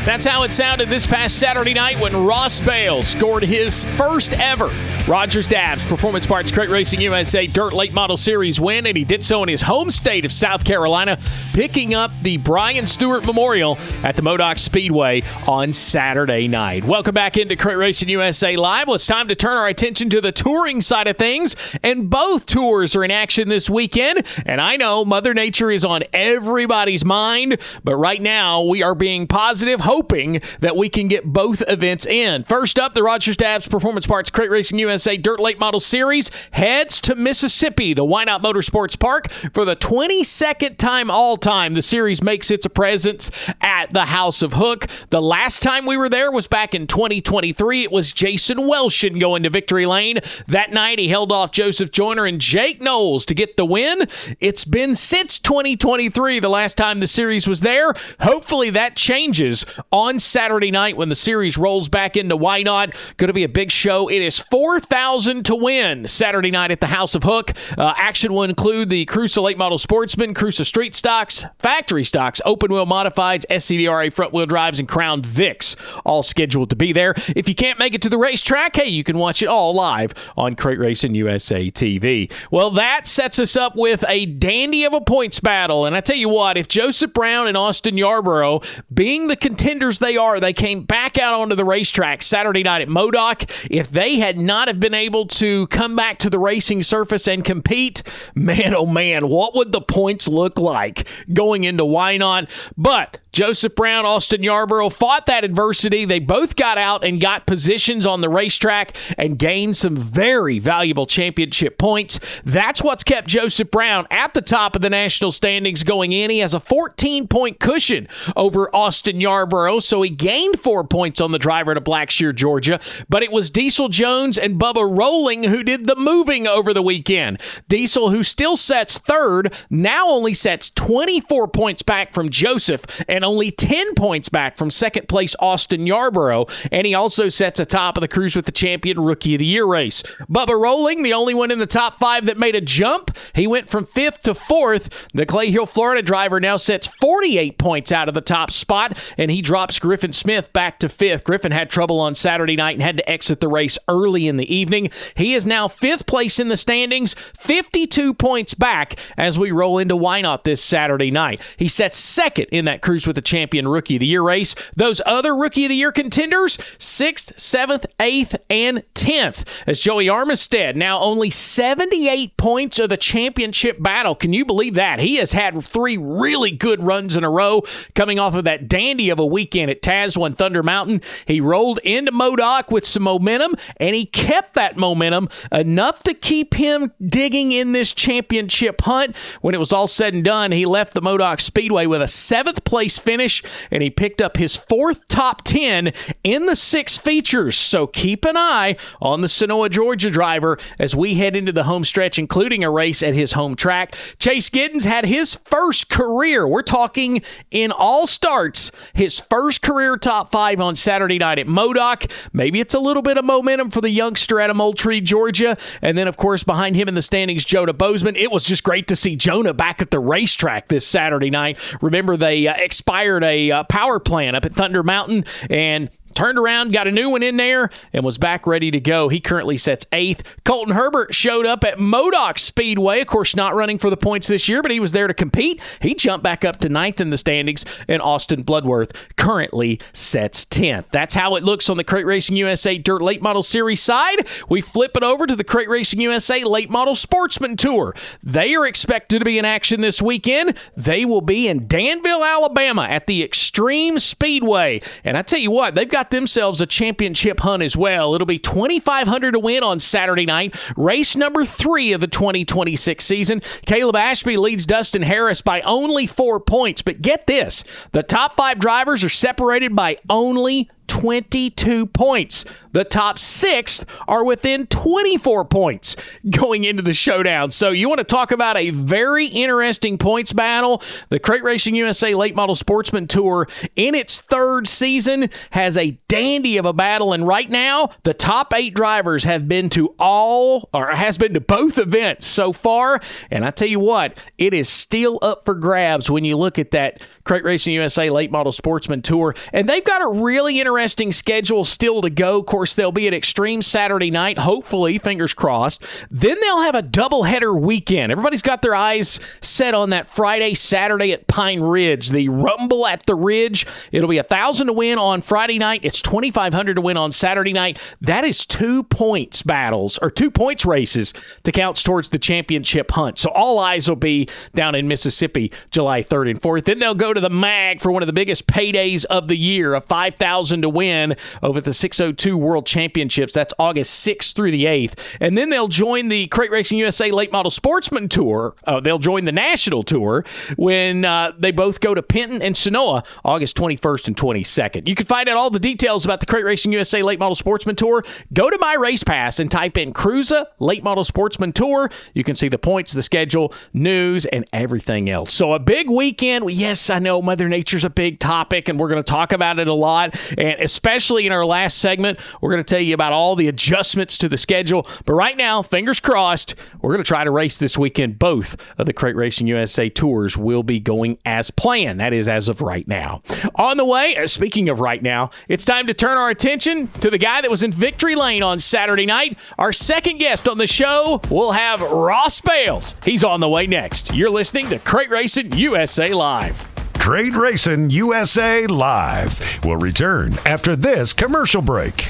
That's how it sounded this past Saturday night when Ross Bales scored his first ever Rogers Dabbs Performance Parts Crate Racing USA Dirt Late Model Series win, and he did so in his home state of South Carolina, picking up the Brian Stewart Memorial at the Modoc Speedway on Saturday night. Welcome back into Crate Racing USA Live. Well, it's time to turn our attention to the touring side of things, and both tours are in action this weekend, and I know Mother Nature is on everybody's mind, but right now we are being positive, hoping that we can get both events in. First up, the Rogers Dabbs Performance Parts Crate Racing USA Dirt Late Model Series heads to Mississippi, the Why Not Motorsports Park, for the 22nd time all-time the series makes its presence at the House of Hook. The last time we were there was back in 2023. It was Jason Welshin going to victory lane. That night, he held off Joseph Joyner and Jake Knowles to get the win. It's been since 2023, the last time the series was there. Hopefully that changes on Saturday night when the series rolls back into Why Not. Going to be a big show. It is $4,000 to win Saturday night at the House of Hook. Action will include the CRUSA Late Model Sportsman, CRUSA Street Stocks, Factory Stocks, Open Wheel Modifieds, SCDRA Front Wheel Drives, and Crown Vics, all scheduled to be there. If you can't make it to the racetrack, hey, you can watch it all live on Crate Racing USA TV. Well, that sets us up with a dandy of a points battle. And I tell you what, if Joseph Brown and Austin Yarborough, being the contenders they are, they came back out onto the racetrack Saturday night at Modoc. If they had not have been able to come back to the racing surface and compete, man, oh man, what would the points look like going into Why Not? But Joseph Brown, Austin Yarborough fought that adversity. They both got out and got positions on the racetrack and gained some very valuable championship points. That's what's kept Joseph Brown at the top of the national standings going in. He has a 14-point cushion over Austin Yarborough Yarborough, so he gained 4 points on the driver at Blackshear, Georgia. But it was Diesel Jones and Bubba Rolling who did the moving over the weekend. Diesel, who still sets third, now only sets 24 points back from Joseph and only 10 points back from second place Austin Yarborough. And he also sets atop of the Cruise with the Champion Rookie of the Year race. Bubba Rolling, the only one in the top 5 that made a jump. He went from 5th to 4th. The Clay Hill, Florida driver now sets 48 points out of the top spot, and he drops Griffin Smith back to 5th. Griffin had trouble on Saturday night and had to exit the race early in the evening. He is now 5th place in the standings, 52 points back as we roll into Wynot this Saturday night. He sets 2nd in that Cruise with the Champion Rookie of the Year race. Those other Rookie of the Year contenders, 6th, 7th, 8th, and 10th. As Joey Armistead, now only 78 points of the championship battle. Can you believe that? He has had 3 really good runs in a row coming off of that dandy of a weekend at Tazewell and Thunder Mountain. He rolled into Modoc with some momentum, and he kept that momentum enough to keep him digging in this championship hunt. When it was all said and done, he left the Modoc Speedway with a 7th place finish, and he picked up his 4th top 10 in the 6 features. So keep an eye on the Senoia, Georgia driver as we head into the home stretch, including a race at his home track. Chase Giddens had his first career, we're talking in all starts, his first career top 5 on Saturday night at Modoc. Maybe it's a little bit of momentum for the youngster out of Moultrie, Georgia. And then, of course, behind him in the standings, Jonah Bozeman. It was just great to see Jonah back at the racetrack this Saturday night. Remember, they expired a power plant up at Thunder Mountain and turned around, got a new one in there, and was back ready to go. He currently sets 8th. Colton Herbert showed up at Modoc Speedway. Of course, not running for the points this year, but he was there to compete. He jumped back up to 9th in the standings, and Austin Bloodworth currently sets 10th. That's how it looks on the Crate Racing USA Dirt Late Model Series side. We flip it over to the Crate Racing USA Late Model Sportsman Tour. They are expected to be in action this weekend. They will be in Danville, Alabama at the Extreme Speedway. And I tell you what, they've got themselves a championship hunt as well. It'll be $2,500 to win on Saturday night, race number 3 of the 2026 season. Caleb Ashby leads Dustin Harris by only 4 points, but get this, the top 5 drivers are separated by only 22 points. The top 6 are within 24 points going into the showdown. So you want to talk about a very interesting points battle. The Crate Racing USA Late Model Sportsman Tour in its 3rd season has a dandy of a battle. And right now, the top 8 drivers have been to both events so far. And I tell you what, it is still up for grabs when you look at that Crate Racing USA Late Model Sportsman Tour. And they've got a really interesting schedule still to go. Of course, they'll be at Extreme Saturday night, hopefully, fingers crossed. Then they'll have a doubleheader weekend. Everybody's got their eyes set on that Friday, Saturday at Pine Ridge, the Rumble at the Ridge. It'll be $1,000 to win on Friday night. It's $2,500 to win on Saturday night. That is 2 points battles, or 2 points races to count towards the championship hunt. So all eyes will be down in Mississippi July 3rd and 4th. Then they'll go to the MAG for one of the biggest paydays of the year, a $5,000 to win over the 602 World Championships. That's August 6th through the 8th. And then they'll join the Crate Racing USA Late Model Sportsman Tour. They'll join the National Tour when they both go to Penton and Senoia August 21st and 22nd. You can find out all the details about the Crate Racing USA Late Model Sportsman Tour. Go to My Race Pass and type in CRUSA Late Model Sportsman Tour. You can see the points, the schedule, news, and everything else. So a big weekend. Yes, I know Mother Nature's a big topic, and we're going to talk about it a lot, and especially in our last segment, we're going to tell you about all the adjustments to the schedule. But right now, fingers crossed, we're going to try to race this weekend. Both of the Crate Racing USA tours will be going as planned. That is as of right now. On the way, speaking of right now, it's time to turn our attention to the guy that was in Victory Lane on Saturday night. Our second guest on the show, we'll have Ross Bales. He's on the way next. You're listening to Crate Racing USA Live. Crate Racing USA Live will return after this commercial break.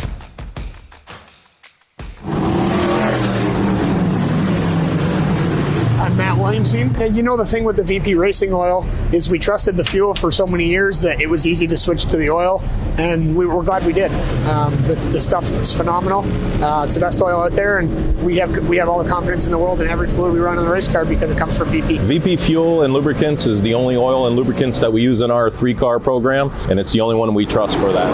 I'm Matt Williams. Limesine. Yeah, you know, the thing with the VP Racing oil is we trusted the fuel for so many years that it was easy to switch to the oil, and we're glad we did. The stuff is phenomenal. It's the best oil out there, and we have all the confidence in the world in every fluid we run in the race car because it comes from VP. VP Fuel and Lubricants is the only oil and lubricants that we use in our 3-car program, and it's the only one we trust for that.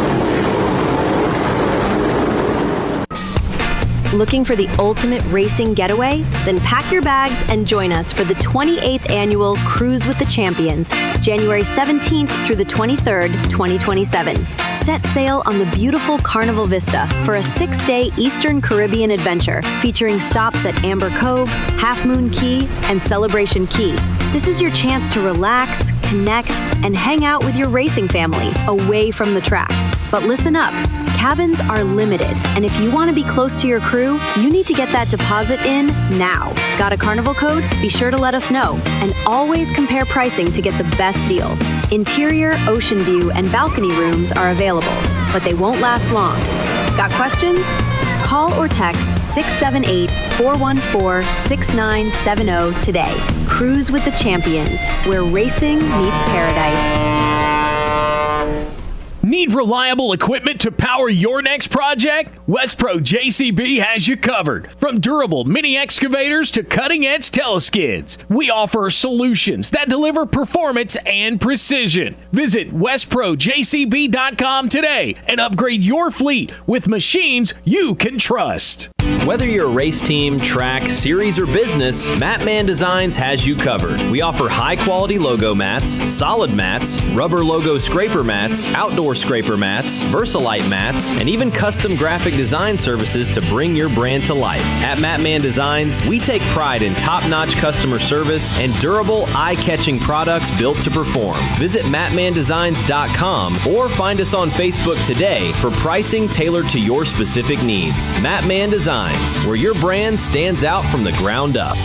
Looking for the ultimate racing getaway? Then pack your bags and join us for the 28th annual Cruise with the Champions, January 17th through the 23rd, 2027. Set sail on the beautiful Carnival Vista for a 6-day Eastern Caribbean adventure featuring stops at Amber Cove, Half Moon Key, and Celebration Key. This is your chance to relax, connect, and hang out with your racing family away from the track. But listen up, cabins are limited, and if you want to be close to your crew, you need to get that deposit in now. Got a Carnival code? Be sure to let us know, and always compare pricing to get the best deal. Interior, ocean view, and balcony rooms are available, but they won't last long. Got questions? Call or text 678-414-6970 today. Cruise with the Champions, where racing meets paradise. Need reliable equipment to power your next project? Westpro JCB has you covered. From durable mini excavators to cutting-edge teleskids, we offer solutions that deliver performance and precision. Visit WestProJCB.com today and upgrade your fleet with machines you can trust. Whether you're a race team, track, series, or business, Matman Designs has you covered. We offer high-quality logo mats, solid mats, rubber logo scraper mats, outdoor scraper mats, Versalite mats, and even custom graphic design services to bring your brand to life. At Matman Designs, we take pride in top-notch customer service and durable, eye-catching products built to perform. Visit matmandesigns.com or find us on Facebook today for pricing tailored to your specific needs. Matman Designs, where your brand stands out from the ground up.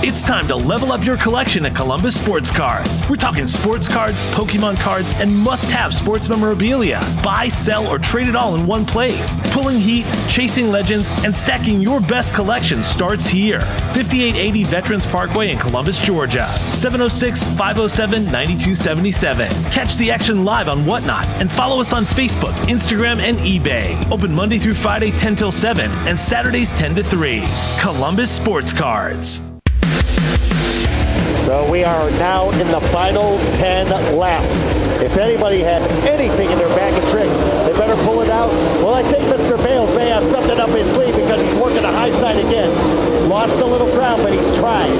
It's time to level up your collection at Columbus Sports Cards. We're talking sports cards, Pokemon cards, and must-have sports memorabilia. Buy, sell, or trade it all in one place. Pulling heat, chasing legends, and stacking your best collection starts here. 5880 Veterans Parkway in Columbus, Georgia. 706-507-9277. Catch the action live on Whatnot and follow us on Facebook, Instagram, and eBay. Open Monday through Friday 10 till 7 and Saturdays 10 to 3. Columbus Sports Cards. So we are now in the final 10 laps. If anybody has anything in their bag of tricks, they better pull it out. Well, I think Mr. Bales may have something up his sleeve because he's working the high side again. Lost a little ground, but he's trying.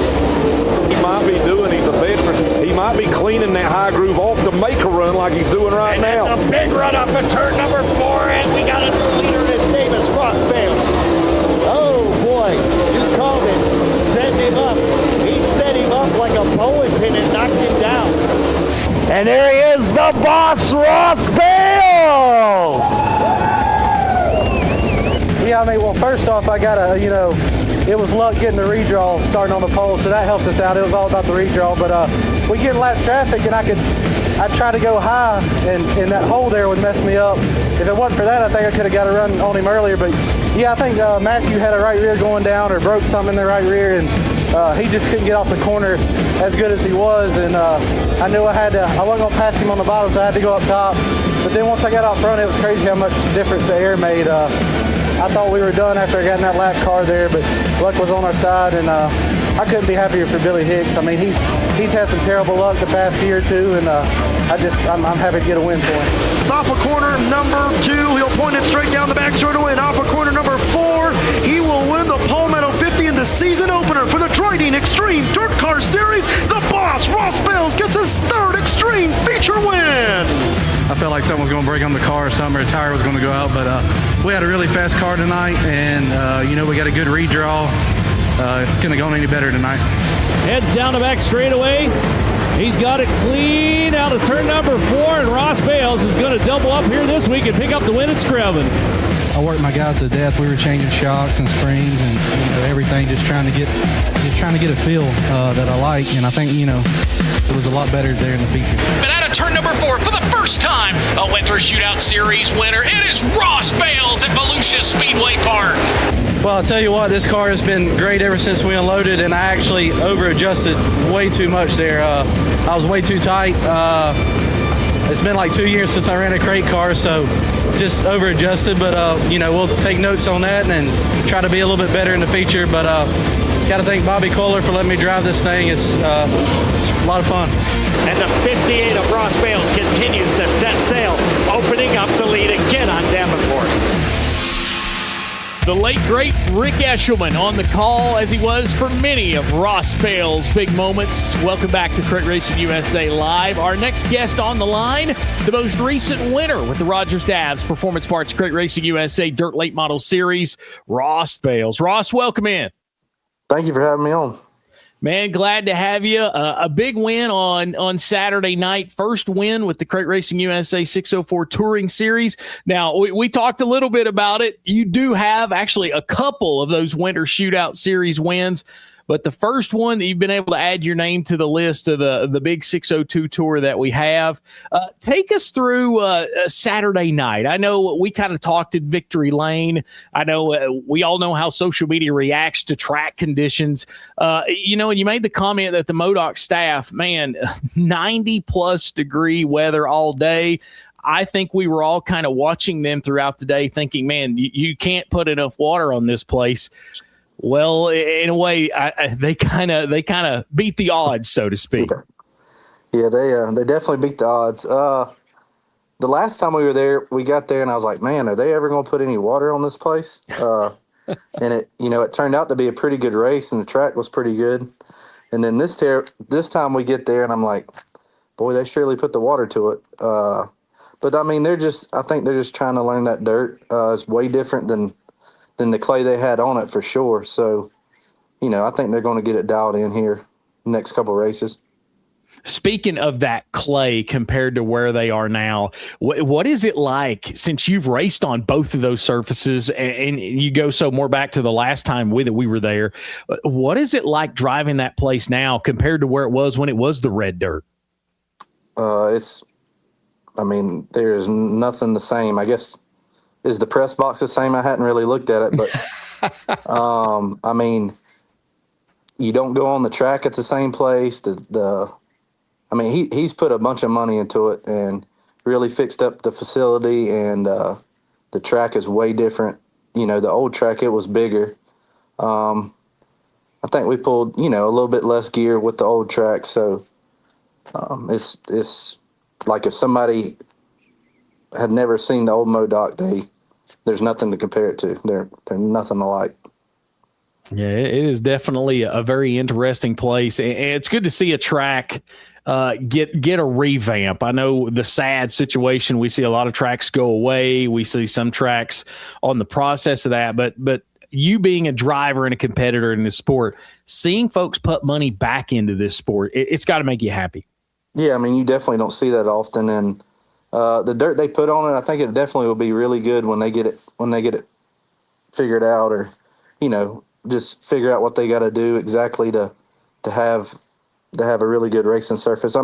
He might be doing, he's a veteran, he might be cleaning that high groove off to make a run like he's doing right now. It's a big run up at turn number 4, and we got a new leader. His name is Ross Bales. Oh, boy, you called it. Send him up. He set him up like a bowling pin and knocked him down. And there he is, the boss, Ross Bales! Yeah, I mean, well, first off, I got to, it was luck getting the redraw starting on the pole, so that helped us out. It was all about the redraw, but we get lap traffic, and I try to go high, and that hole there would mess me up. If it wasn't for that, I think I could have got a run on him earlier, but yeah, I think Matthew had a right rear going down or broke something in the right rear, and he just couldn't get off the corner as good as he was, and I knew I wasn't going to pass him on the bottom, so I had to go up top. But then once I got out front, it was crazy how much difference the air made. I thought we were done after I got in that lap car there, but luck was on our side, and I couldn't be happier for Billy Hicks. I mean, he's had some terrible luck the past year or two, and I'm happy to get a win for him. Off of corner number 2, he'll point it straight down the back straightaway, and off of corner number 4, he will win the Palmetto 50 in the season opener for the Dryden Extreme Dirt Car Series. The boss, Ross Bales, gets his 3rd Extreme feature win. I felt like something was going to break on the car or something, or a tire was going to go out, but we had a really fast car tonight, and we got a good redraw. Couldn't have gone any better tonight. Heads down the back straightaway. He's got it clean out of turn number 4, and Ross Bales is going to double up here this week and pick up the win at Scrubbin. I worked my guys to death. We were changing shocks and springs and everything, just trying to get a feel that I like, and I think it was a lot better there in the feature. But out of turn number 4, for the first time, a Winter Shootout Series winner, it is Ross Bales at Volusia Speedway Park. Well, I'll tell you what, this car has been great ever since we unloaded, and I actually over-adjusted way too much there. I was way too tight. It's been like 2 years since I ran a crate car, so just over-adjusted, but, we'll take notes on that and try to be a little bit better in the future, but got to thank Bobby Kohler for letting me drive this thing. It's a lot of fun. And the 58 of Ross Bales continues to set sail, opening up the lead again on Davenport. The late, great Rick Eshelman on the call, as he was for many of Ross Bales' big moments. Welcome back to Crate Racing USA Live. Our next guest on the line, the most recent winner with the Rogers Dabbs Performance Parts Crate Racing USA Dirt Late Model Series, Ross Bales. Ross, welcome in. Thank you for having me on. Man, glad to have you. A big win on Saturday night. First win with the Crate Racing USA 604 Touring Series. Now, we talked a little bit about it. You do have actually a couple of those Winter Shootout Series wins, but the first one that you've been able to add your name to the list of the big 602 tour that we have. Take us through Saturday night. I know we kind of talked at Victory Lane. I know we all know how social media reacts to track conditions. And you made the comment that the Modoc staff, man, 90-plus degree weather all day. I think we were all kind of watching them throughout the day thinking, man, you can't put enough water on this place. Well, in a way, they kind of beat the odds, so to speak. Yeah, they definitely beat the odds. The last time we were there, we got there, and I was like, man, are they ever going to put any water on this place? And it turned out to be a pretty good race, and the track was pretty good. And then this time we get there, and I'm like, boy, they surely put the water to it. But I mean, I think they're just trying to learn that dirt. It's way different than the clay they had on it for sure. So, I think they're going to get it dialed in here next couple races. Speaking of that clay compared to where they are now, what is it like since you've raced on both of those surfaces and you go so more back to the last time we were there? What is it like driving that place now compared to where it was when it was the red dirt? There's nothing the same. I guess, is the press box the same? I hadn't really looked at it, but you don't go on the track at the same place. He's put a bunch of money into it and really fixed up the facility, and the track is way different. The old track, it was bigger. I think we pulled, a little bit less gear with the old track. So it's like if somebody had never seen the old Modoc, there's nothing to compare it to. They're nothing alike. Yeah, it is definitely a very interesting place, and it's good to see a track get a revamp. I know the sad situation, we see a lot of tracks go away. We see some tracks on the process of that, but you being a driver and a competitor in this sport, seeing folks put money back into this sport, it's got to make you happy. Yeah, you definitely don't see that often, and the dirt they put on it, I think it definitely will be really good when they get it figured out, or just figure out what they got to do exactly to have a really good racing surface.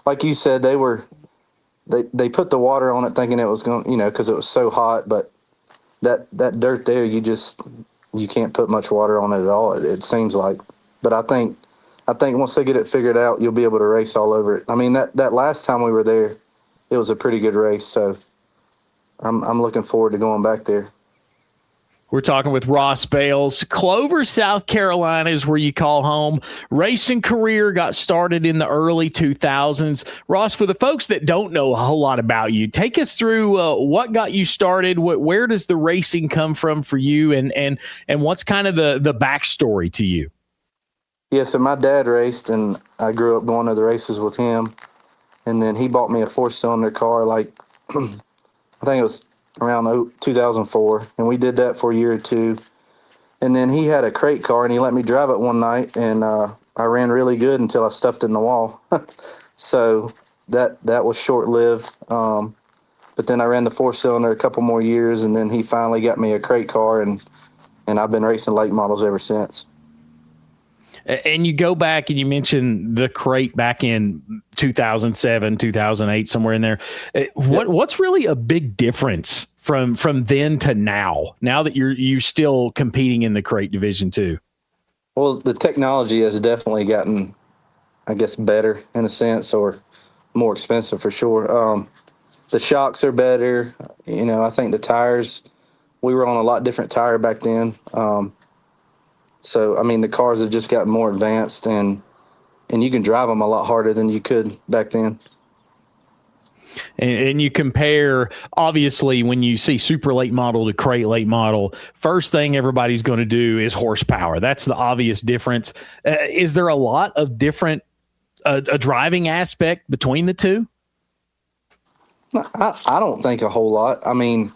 Like you said, they put the water on it thinking it was going, because it was so hot, but that dirt there, you can't put much water on it at all. It seems like, but I think once they get it figured out, you'll be able to race all over it. That last time we were there, it was a pretty good race, so I'm looking forward to going back there. We're talking with Ross Bales. Clover, South Carolina is where you call home. Racing career got started in the early 2000s. Ross, for the folks that don't know a whole lot about you, take us through what got you started. Where does the racing come from for you, and what's kind of the backstory to you? Yeah, so my dad raced, and I grew up going to the races with him. And then he bought me a 4-cylinder car, I think it was around 2004. And we did that for a year or two. And then he had a crate car, and he let me drive it one night. And I ran really good until I stuffed it in the wall. So that was short-lived. But then I ran the 4-cylinder a couple more years, and then he finally got me a crate car, and I've been racing late models ever since. And you go back and you mentioned the crate back in 2007, 2008, somewhere in there. What's really a big difference from then to now that you're still competing in the crate division too? Well, the technology has definitely gotten, I guess, better in a sense, or more expensive for sure. The shocks are better. I think the tires, we were on a lot different tire back then. So, I mean, the cars have just gotten more advanced, and you can drive them a lot harder than you could back then. And you compare, obviously, when you see super late model to crate late model, first thing everybody's going to do is horsepower. That's the obvious difference. Is there a lot of different a driving aspect between the two? I don't think a whole lot. I mean,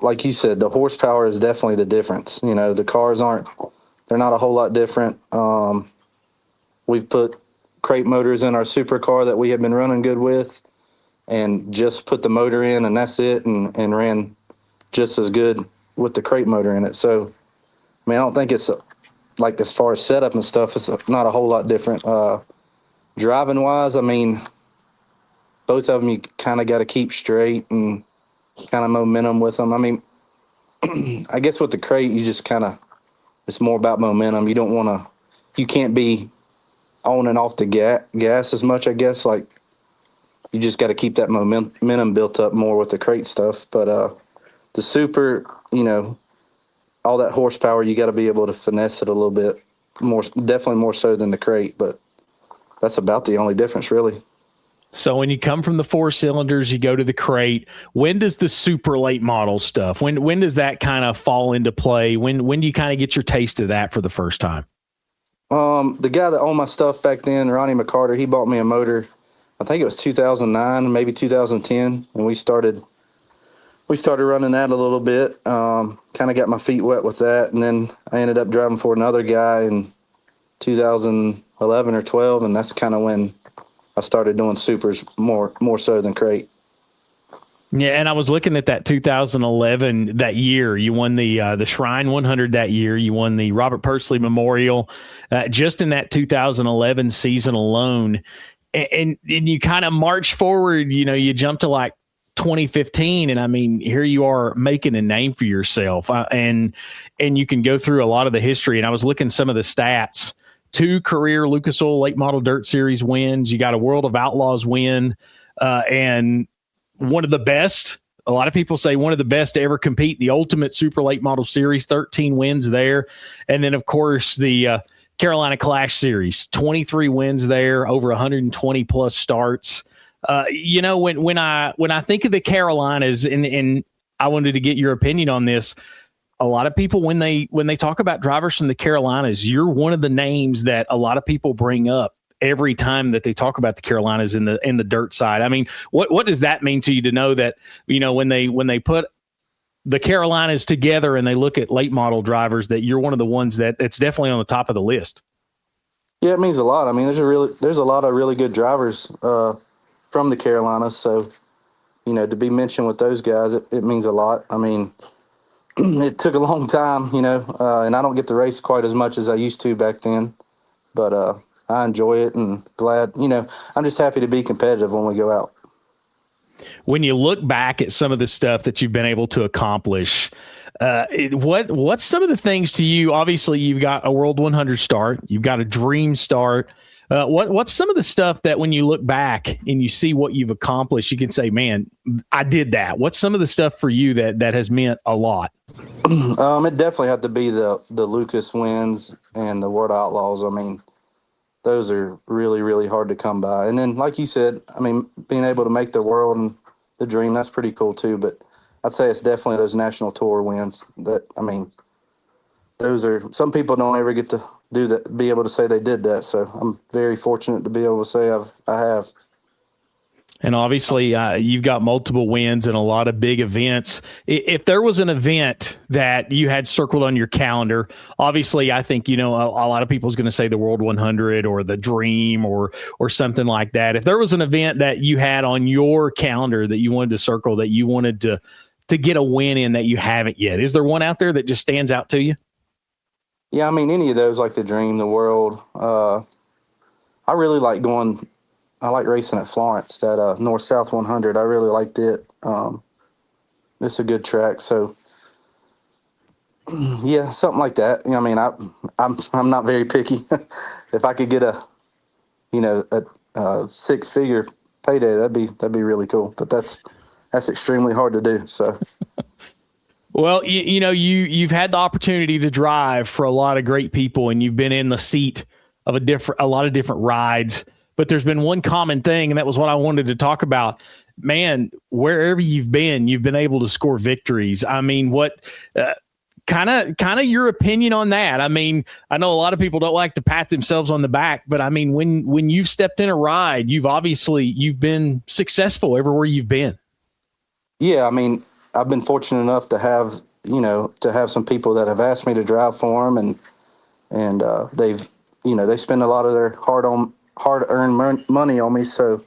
like you said, the horsepower is definitely the difference. The cars they're not a whole lot different. We've put crate motors in our supercar that we have been running good with, and just put the motor in, and that's it, and ran just as good with the crate motor in it. So, I mean, I don't think it's like, as far as setup and stuff, it's not a whole lot different. Driving wise, I mean, both of them you kind of got to keep straight and kind of momentum with them. I mean, I guess with the crate, you just it's more about momentum. You can't be on and off the gas as much, I guess. Like, you just got to keep that momentum built up more with the crate stuff. But the super, all that horsepower, you got to be able to finesse it a little bit more, definitely more so than the crate. But that's about the only difference, really. So when you come from the 4 cylinders, you go to the crate. When does the super late model stuff, when does that kind of fall into play? When do you kind of get your taste of that for the first time? The guy that owned my stuff back then, Ronnie McCarter, he bought me a motor. I think it was 2009, maybe 2010, and we started running that a little bit. Kind of got my feet wet with that, and then I ended up driving for another guy in 2011 or 12, and that's kind of when I started doing supers more so than crate. Yeah, and I was looking at that 2011, that year. You won the Shrine 100 that year. You won the Robert Pursley Memorial just in that 2011 season alone. And you kind of march forward, you jump to like 2015, and I mean, here you are making a name for yourself. And you can go through a lot of the history. And I was looking some of the stats. 2 career Lucas Oil Late Model Dirt Series wins. You got a World of Outlaws win, and one of the best. A lot of people say one of the best to ever compete. The Ultimate Super Late Model Series, 13 wins there, and then of course the Carolina Clash Series, 23 wins there, over 120 plus starts. When I think of the Carolinas, and I wanted to get your opinion on this. A lot of people, when they talk about drivers from the Carolinas, you're one of the names that a lot of people bring up every time that they talk about the Carolinas in the dirt side. I mean, what does that mean to you to know that, when they put the Carolinas together and they look at late model drivers, that you're one of the ones that's definitely on the top of the list? Yeah, it means a lot. I mean, there's a lot of really good drivers from the Carolinas. So, to be mentioned with those guys, it means a lot. I mean, it took a long time, and I don't get to race quite as much as I used to back then, but I enjoy it and glad, I'm just happy to be competitive when we go out. When you look back at some of the stuff that you've been able to accomplish, what's some of the things to you? Obviously, you've got a World 100 start, you've got a dream start. What's some of the stuff that when you look back and you see what you've accomplished, you can say, man, I did that? What's some of the stuff for you that has meant a lot? It definitely had to be the Lucas wins and the World Outlaws. I mean, those are really, really hard to come by. And then, like you said, I mean, being able to make the world and the dream, that's pretty cool too. But I'd say it's definitely those national tour wins that, I mean, those are, some people don't ever get to do that, be able to say they did that. So I'm very fortunate to be able to say I have. And obviously, you've got multiple wins and a lot of big events. If there was an event that you had circled on your calendar, obviously, I think, a lot of people is going to say the World 100 or the Dream or something like that. If there was an event that you had on your calendar that you wanted to circle, that you wanted to get a win in that you haven't yet, is there one out there that just stands out to you? Yeah, I mean, any of those, like the Dream, the World. I really like I like racing at Florence, that North-South 100. I really liked it. it's a good track. So yeah, something like that. I mean, I'm not very picky. If I could get a 6-figure payday, that'd be really cool. But that's extremely hard to do. So. Well, you've had the opportunity to drive for a lot of great people, and you've been in the seat of a lot of different rides. But there's been one common thing, and that was what I wanted to talk about. Man, wherever you've been able to score victories. I mean, what kind of your opinion on that? I mean, I know a lot of people don't like to pat themselves on the back, but I mean, when you've stepped in a ride, you've been successful everywhere you've been. Yeah, I mean, I've been fortunate enough to have some people that have asked me to drive for them, and they spend a lot of their hard-earned money on me. So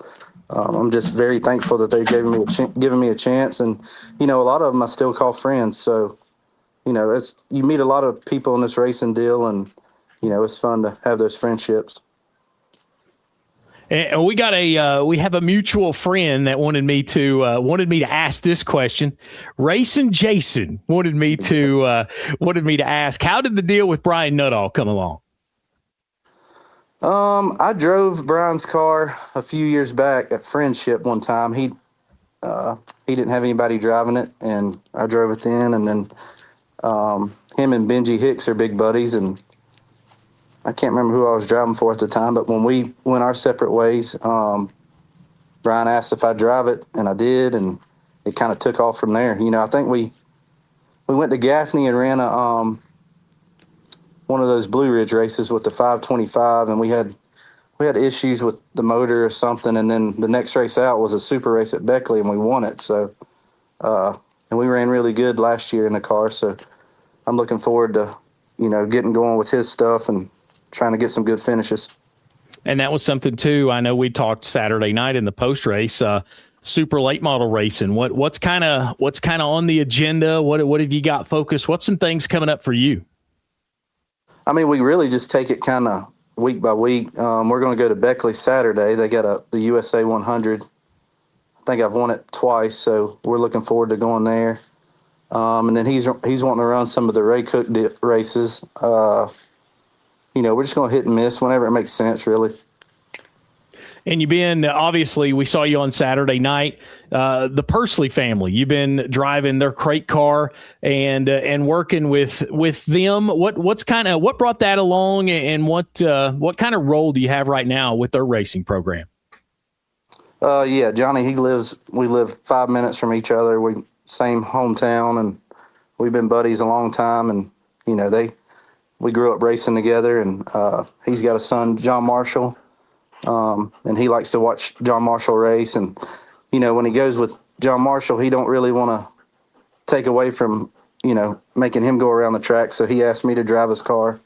I'm just very thankful that they've given me a chance. And a lot of them I still call friends. So you meet a lot of people in this racing deal, and it's fun to have those friendships. And we have a mutual friend that wanted me to ask this question. Racing Jason wanted me to ask, how did the deal with Brian Nuttall come along? I drove Brian's car a few years back at Friendship one time. He didn't have anybody driving it, and I drove it then. And then him and Benji Hicks are big buddies, and I can't remember who I was driving for at the time, but when we went our separate ways, Brian asked if I'd drive it, and I did, and it kind of took off from there. I think we went to Gaffney and ran one of those Blue Ridge races with the 525, and we had issues with the motor or something, and then the next race out was a super race at Beckley, and we won it. So, and we ran really good last year in the car, so I'm looking forward to, getting going with his stuff and trying to get some good finishes. And that was something too. I know we talked Saturday night in the post race, super late model racing. What's kind of on the agenda? What have you got focused? What's some things coming up for you? I mean, we really just take it kind of week by week. We're going to go to Beckley Saturday. They got the USA 100. I think I've won it twice, so we're looking forward to going there. And then he's wanting to run some of the Ray Cook races. We're just going to hit and miss whenever it makes sense, really. And you've been, obviously, we saw you on Saturday night, the Pursley family. You've been driving their crate car and working with them. What brought that along, and what kind of role do you have right now with their racing program? Yeah, Johnny, we live 5 minutes from each other. We same hometown, and we've been buddies a long time. And we grew up racing together. And he's got a son, John Marshall. And he likes to watch John Marshall race. And, when he goes with John Marshall, he don't really want to take away from, making him go around the track. So he asked me to drive his car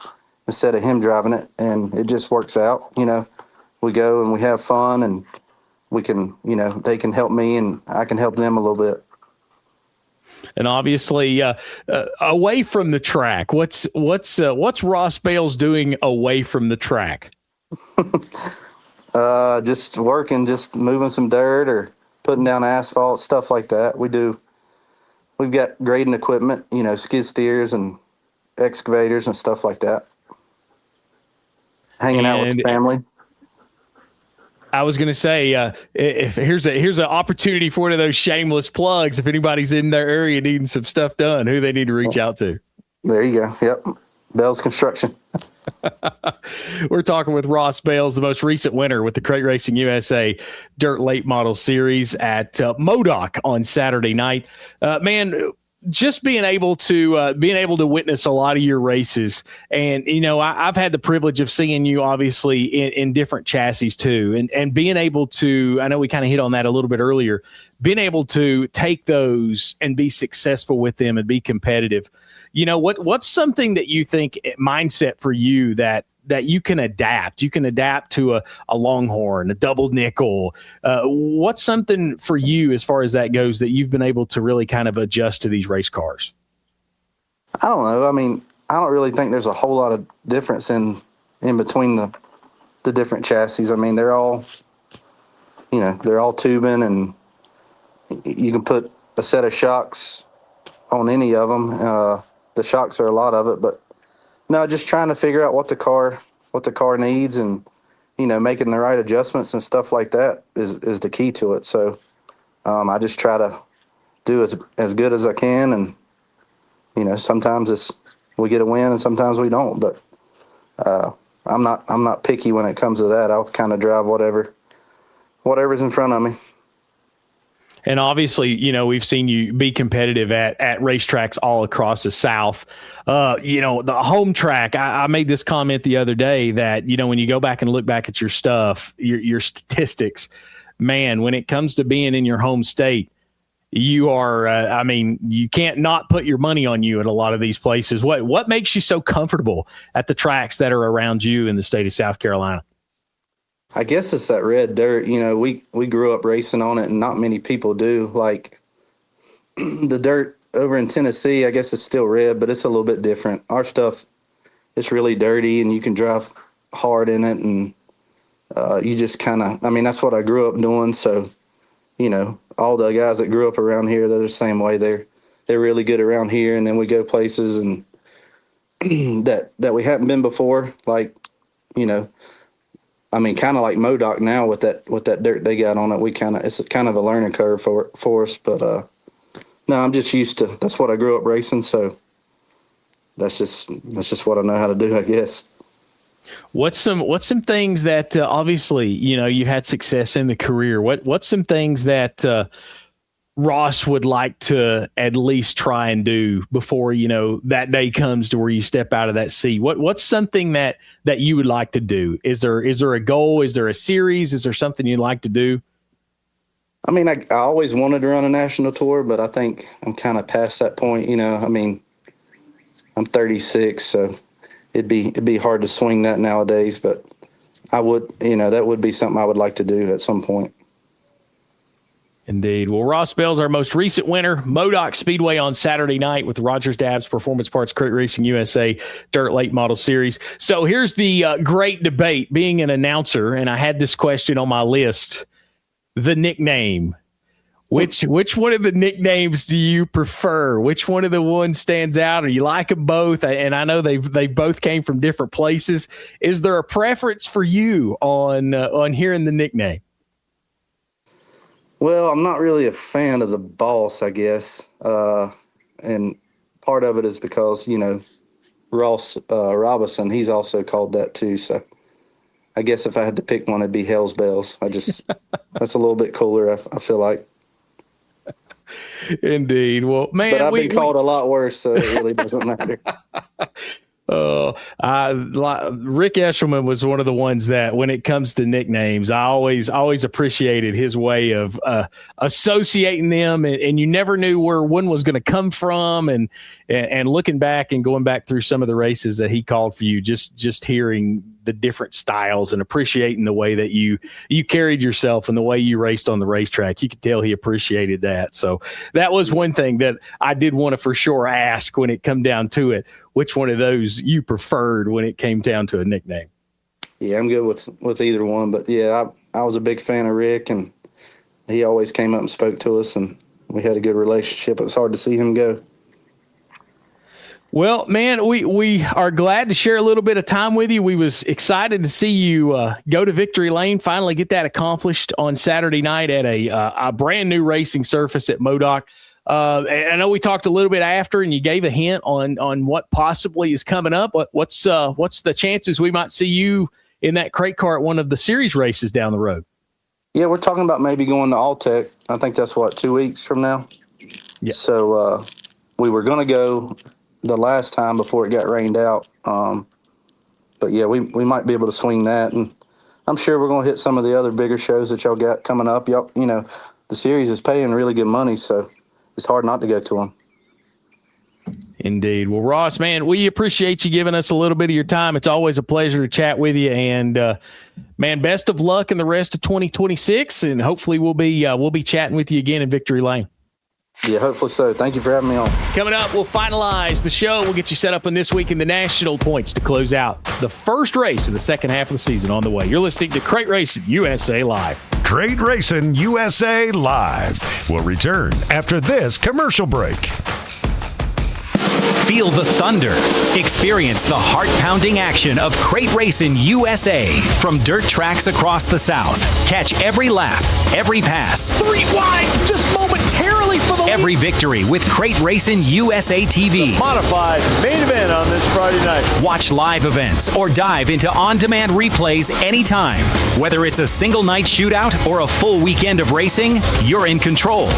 instead of him driving it. And it just works out. We go and we have fun, and we can, they can help me and I can help them a little bit. And obviously, away from the track, what's Ross Bales doing away from the track? Just working, just moving some dirt or putting down asphalt, stuff like that. We've got grading equipment, skid steers and excavators and stuff like that. Hanging out with the family. I was going to say, if here's an opportunity for one of those shameless plugs. If anybody's in their area needing some stuff done, who they need to reach out to. There you go. Yep. Bell's Construction. We're talking with Ross Bales, the most recent winner with the Crate Racing USA Dirt Late Model Series at Modoc on Saturday night. Man, just being able to witness a lot of your races, and I've had the privilege of seeing you obviously in different chassis too, and being able to, I know we kind of hit on that a little bit earlier, being able to take those and be successful with them and be competitive. What's something that you think mindset for you that you can adapt? You can adapt to a Longhorn, a double nickel. What's something for you as far as that goes that you've been able to really kind of adjust to these race cars? I don't know. I mean, I don't really think there's a whole lot of difference in between the different chassis. I mean, they're all tubing, and you can put a set of shocks on any of them. The shocks are a lot of it, but no, just trying to figure out what the car needs, and making the right adjustments and stuff like that is the key to it. So I just try to do as good as I can, and sometimes we get a win and sometimes we don't, but I'm not picky when it comes to that. I'll kind of drive whatever's in front of me. And obviously, we've seen you be competitive at racetracks all across the South. The home track, I made this comment the other day that, when you go back and look back at your stuff, your statistics, man, when it comes to being in your home state, you are, you can't not put your money on you at a lot of these places. What makes you so comfortable at the tracks that are around you in the state of South Carolina? I guess it's that red dirt. We grew up racing on it, and not many people do. Like the dirt over in Tennessee, I guess it's still red, but it's a little bit different. Our stuff, it's really dirty, and you can drive hard in it, and you just kind of, that's what I grew up doing. So, all the guys that grew up around here, they're the same way. They're really good around here, and then we go places and that we haven't been before, like, kind of like Modoc now with that dirt they got on it. It's kind of a learning curve for us, but no, I'm just used to. That's what I grew up racing, so that's just what I know how to do, I guess. What's some things that obviously you had success in the career? What's some things that Ross would like to at least try and do before that day comes to where you step out of that seat? What's something that you would like to do? Is there a goal? Is there a series? Is there something you'd like to do? I always wanted to run a national tour, but I think I'm kind of past that point. I'm 36, so it'd be hard to swing that nowadays. But I would, that would be something I would like to do at some point. Indeed. Well, Ross Bell's our most recent winner. Modoc Speedway on Saturday night with the Rogers Dabbs Performance Parts Crate Racing USA Dirt Late Model Series. So here's the great debate. Being an announcer, and I had this question on my list, the nickname. Which one of the nicknames do you prefer? Which one of the ones stands out? Or you like them both? And I know they both came from different places. Is there a preference for you on hearing the nickname? Well, I'm not really a fan of the boss, I guess. And part of it is because, Ross Robinson, he's also called that too. So I guess if I had to pick one, it'd be Hell's Bells. That's a little bit cooler, I feel like. Indeed. Well, man, but I've been called a lot worse, so it really doesn't matter. Rick Eshelman was one of the ones that when it comes to nicknames, I always appreciated his way of associating them, and you never knew where one was going to come from, and looking back and going back through some of the races that he called for you, just hearing the different styles and appreciating the way that you carried yourself and the way you raced on the racetrack. You could tell he appreciated that. So that was one thing that I did want to for sure ask when it come down to it, which one of those you preferred when it came down to a nickname. Yeah, I'm good with either one, but yeah, I was a big fan of Rick, and he always came up and spoke to us, and we had a good relationship. It was hard to see him go. Well, man, we are glad to share a little bit of time with you. We was excited to see you go to Victory Lane, finally get that accomplished on Saturday night at a brand new racing surface at Modoc. I know we talked a little bit after, and you gave a hint on what possibly is coming up. What's the chances we might see you in that crate car at one of the series races down the road? Yeah, we're talking about maybe going to All-Tech. I think that's 2 weeks from now. Yeah. So we were going to go the last time before it got rained out. But yeah, we might be able to swing that, and I'm sure we're going to hit some of the other bigger shows that y'all got coming up. Y'all, the series is paying really good money, so it's hard not to go to them. Indeed. Well, Ross, man, we appreciate you giving us a little bit of your time. It's always a pleasure to chat with you, and man, best of luck in the rest of 2026, and hopefully we'll be chatting with you again in Victory Lane. Yeah, hopefully so. Thank you for having me on. Coming up, we'll finalize the show. We'll get you set up on this week in the national points to close out the first race of the second half of the season on the way. You're listening to Crate Racing USA Live. Crate Racing USA Live will return after this commercial break. Feel the thunder. Experience the heart-pounding action of Crate Racing USA from dirt tracks across the South. Catch every lap, every pass. 3 wide, just momentarily for the every victory with Crate Racing USA TV. Modified main event on this Friday night. Watch live events or dive into on-demand replays anytime. Whether it's a single night shootout or a full weekend of racing, you're in control.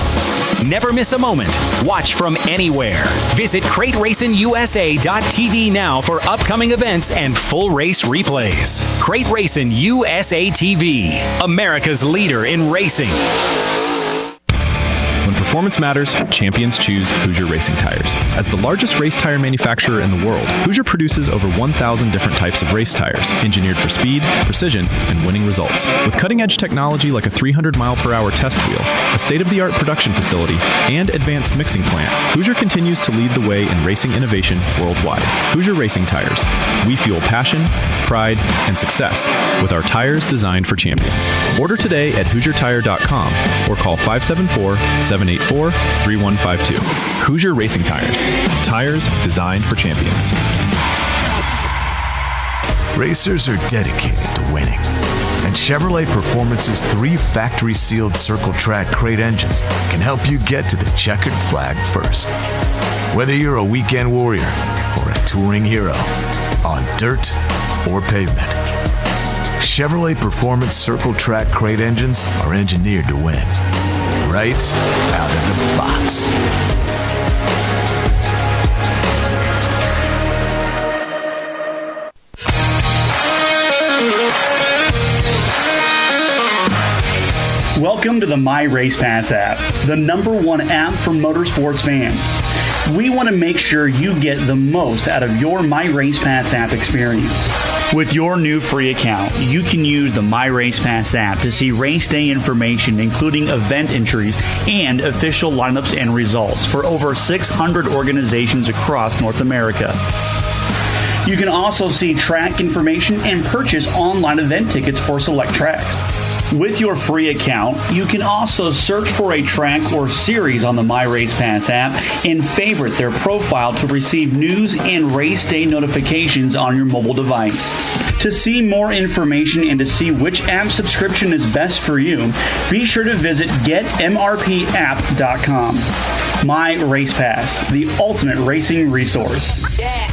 Never miss a moment. Watch from anywhere. Visit CrateRacingUSA.tv now for upcoming events and full race replays. Crate Racing USA TV, America's leader in racing. When performance matters, champions choose Hoosier Racing Tires. As the largest race tire manufacturer in the world, Hoosier produces over 1,000 different types of race tires, engineered for speed, precision, and winning results. With cutting-edge technology like a 300-mile-per-hour test wheel, a state-of-the-art production facility, and advanced mixing plant, Hoosier continues to lead the way in racing innovation worldwide. Hoosier Racing Tires. We fuel passion, pride, and success with our tires designed for champions. Order today at HoosierTire.com or call 574-784-3152. Hoosier Racing Tires. Tires designed for champions. Racers are dedicated to winning. And Chevrolet Performance's 3 factory-sealed Circle Track crate engines can help you get to the checkered flag first. Whether you're a weekend warrior or a touring hero, on dirt or pavement, Chevrolet Performance Circle Track crate engines are engineered to win. Right out of the box. Welcome to the My Race Pass app, the #1 app for motorsports fans. We want to make sure you get the most out of your My Race Pass app experience. With your new free account, you can use the My Race Pass app to see race day information, including event entries and official lineups and results for over 600 organizations across North America. You can also see track information and purchase online event tickets for select tracks. With your free account, you can also search for a track or series on the My Race Pass app and favorite their profile to receive news and race day notifications on your mobile device. To see more information and to see which app subscription is best for you, be sure to visit getmrpapp.com. My Race Pass, the ultimate racing resource. Yeah.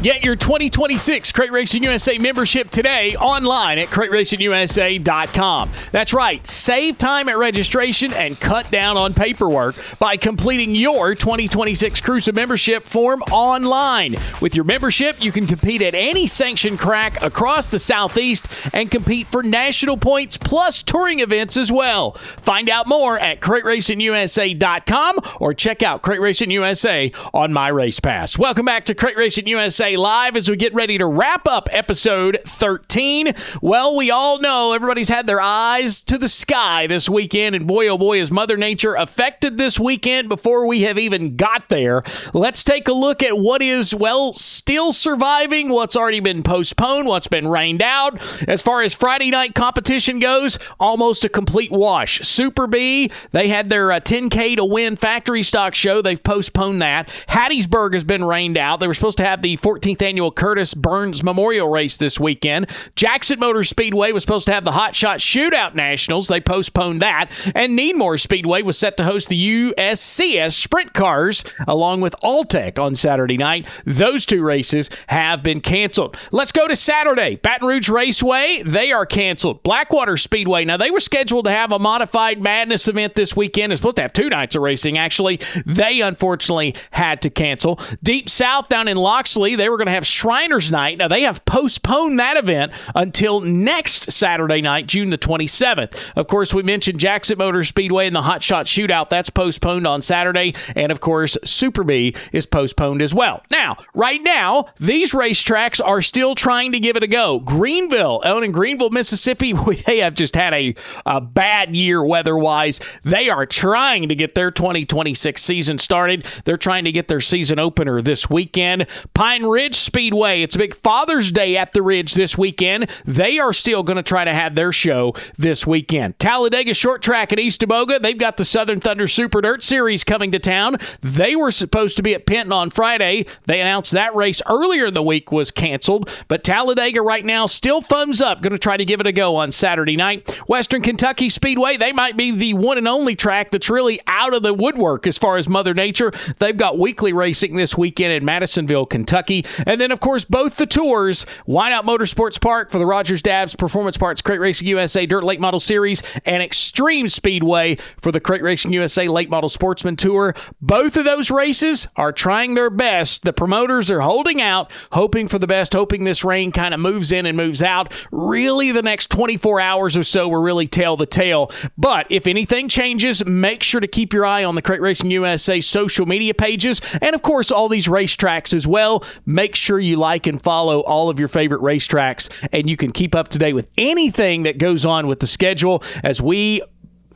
Get your 2026 Crate Racing USA membership today online at CrateRacingUSA.com. That's right. Save time at registration and cut down on paperwork by completing your 2026 CRUSA membership form online. With your membership, you can compete at any sanctioned crack across the Southeast and compete for national points plus touring events as well. Find out more at CrateRacingUSA.com or check out Crate Racing USA on My Race Pass. Welcome back to Crate Racing USA Live as we get ready to wrap up episode 13. Well, we all know everybody's had their eyes to the sky this weekend, and boy, oh boy, is Mother Nature affected this weekend before we have even got there. Let's take a look at what is, well, still surviving, what's already been postponed, what's been rained out. As far as Friday night competition goes, almost a complete wash. Super B, they had their 10K to win factory stock show. They've postponed that. Hattiesburg has been rained out. They were supposed to have the 14th annual Curtis Burns Memorial Race this weekend. Jackson Motor Speedway was supposed to have the Hot Shot Shootout Nationals. They postponed that. And Needmore Speedway was set to host the USCS Sprint Cars along with Alltech on Saturday night. Those 2 races have been canceled. Let's go to Saturday. Baton Rouge Raceway, they are canceled. Blackwater Speedway, now they were scheduled to have a modified Madness event this weekend. It's supposed to have 2 nights of racing, actually. They unfortunately had to cancel. Deep South down in Loxley, they were going to have Shriners Night. Now, they have postponed that event until next Saturday night, June the 27th. Of course, we mentioned Jackson Motor Speedway and the Hot Shot Shootout. That's postponed on Saturday. And, of course, Super B is postponed as well. Now, right now, these racetracks are still trying to give it a go. Greenville, out in Greenville, Mississippi, they have just had a bad year weather-wise. They are trying to get their 2026 season started. They're trying to get their season opener this weekend. Pine Ridge Ridge Speedway. It's a big Father's Day at the Ridge this weekend. They are still going to try to have their show this weekend. Talladega Short Track at East Tioga, they've got the Southern Thunder Super Dirt Series coming to town. They were supposed to be at Penton on Friday. They announced that race earlier in the week was canceled, but Talladega right now still thumbs up, going to try to give it a go on Saturday night. Western Kentucky Speedway, they might be the one and only track that's really out of the woodwork as far as Mother Nature. They've got weekly racing this weekend in Madisonville, Kentucky. And then, of course, both the tours, Wine Out Motorsports Park for the Rogers Dabbs Performance Parts Crate Racing USA Dirt Late Model Series, and Extreme Speedway for the Crate Racing USA Late Model Sportsman Tour. Both of those races are trying their best. The promoters are holding out, hoping for the best, hoping this rain kind of moves in and moves out. Really, the next 24 hours or so will really tell the tale. But if anything changes, make sure to keep your eye on the Crate Racing USA social media pages, and of course all these racetracks as well. Make sure you like and follow all of your favorite racetracks, and you can keep up to date with anything that goes on with the schedule as we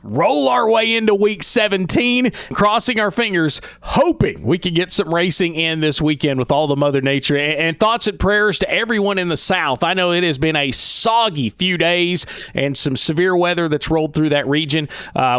roll our way into week 17, crossing our fingers, hoping we can get some racing in this weekend with all the Mother Nature. And thoughts and prayers to everyone in the South. I know it has been a soggy few days and some severe weather that's rolled through that region.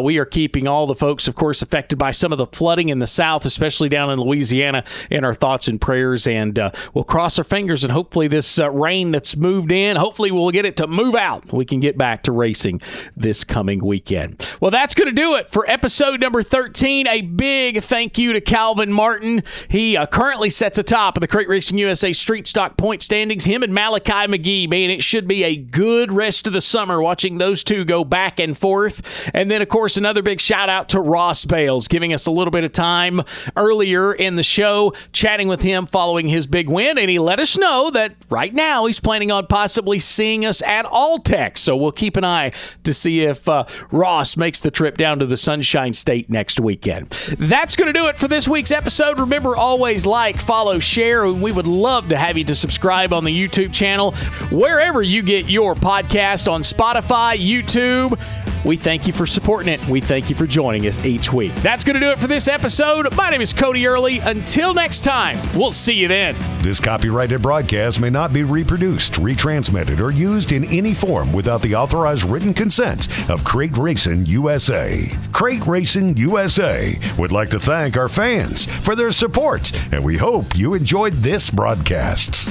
We are keeping all the folks, of course, affected by some of the flooding in the South, especially down in Louisiana, in our thoughts and prayers. And we'll cross our fingers, and hopefully this rain that's moved in, hopefully we'll get it to move out. We can get back to racing this coming weekend. Well, that's going to do it for episode number 13. A big thank you to Calvin Martin. He currently sets atop of the Crate Racing USA Street Stock point standings. Him and Malachi McGee, man, it should be a good rest of the summer watching those two go back and forth. And then, of course, another big shout out to Ross Bales, giving us a little bit of time earlier in the show, chatting with him following his big win. And he let us know that right now he's planning on possibly seeing us at Alltech. So we'll keep an eye to see if Ross makes the trip down to the Sunshine State next weekend. That's going to do it for this week's episode. Remember, always like, follow, share, and we would love to have you to subscribe on the YouTube channel, wherever you get your podcast, on Spotify, YouTube. We thank you for supporting it. We thank you for joining us each week. That's going to do it for this episode. My name is Cody Earley. Until next time, we'll see you then. This copyrighted broadcast may not be reproduced, retransmitted, or used in any form without the authorized written consent of Crate Racing USA. Crate Racing USA would like to thank our fans for their support, and we hope you enjoyed this broadcast.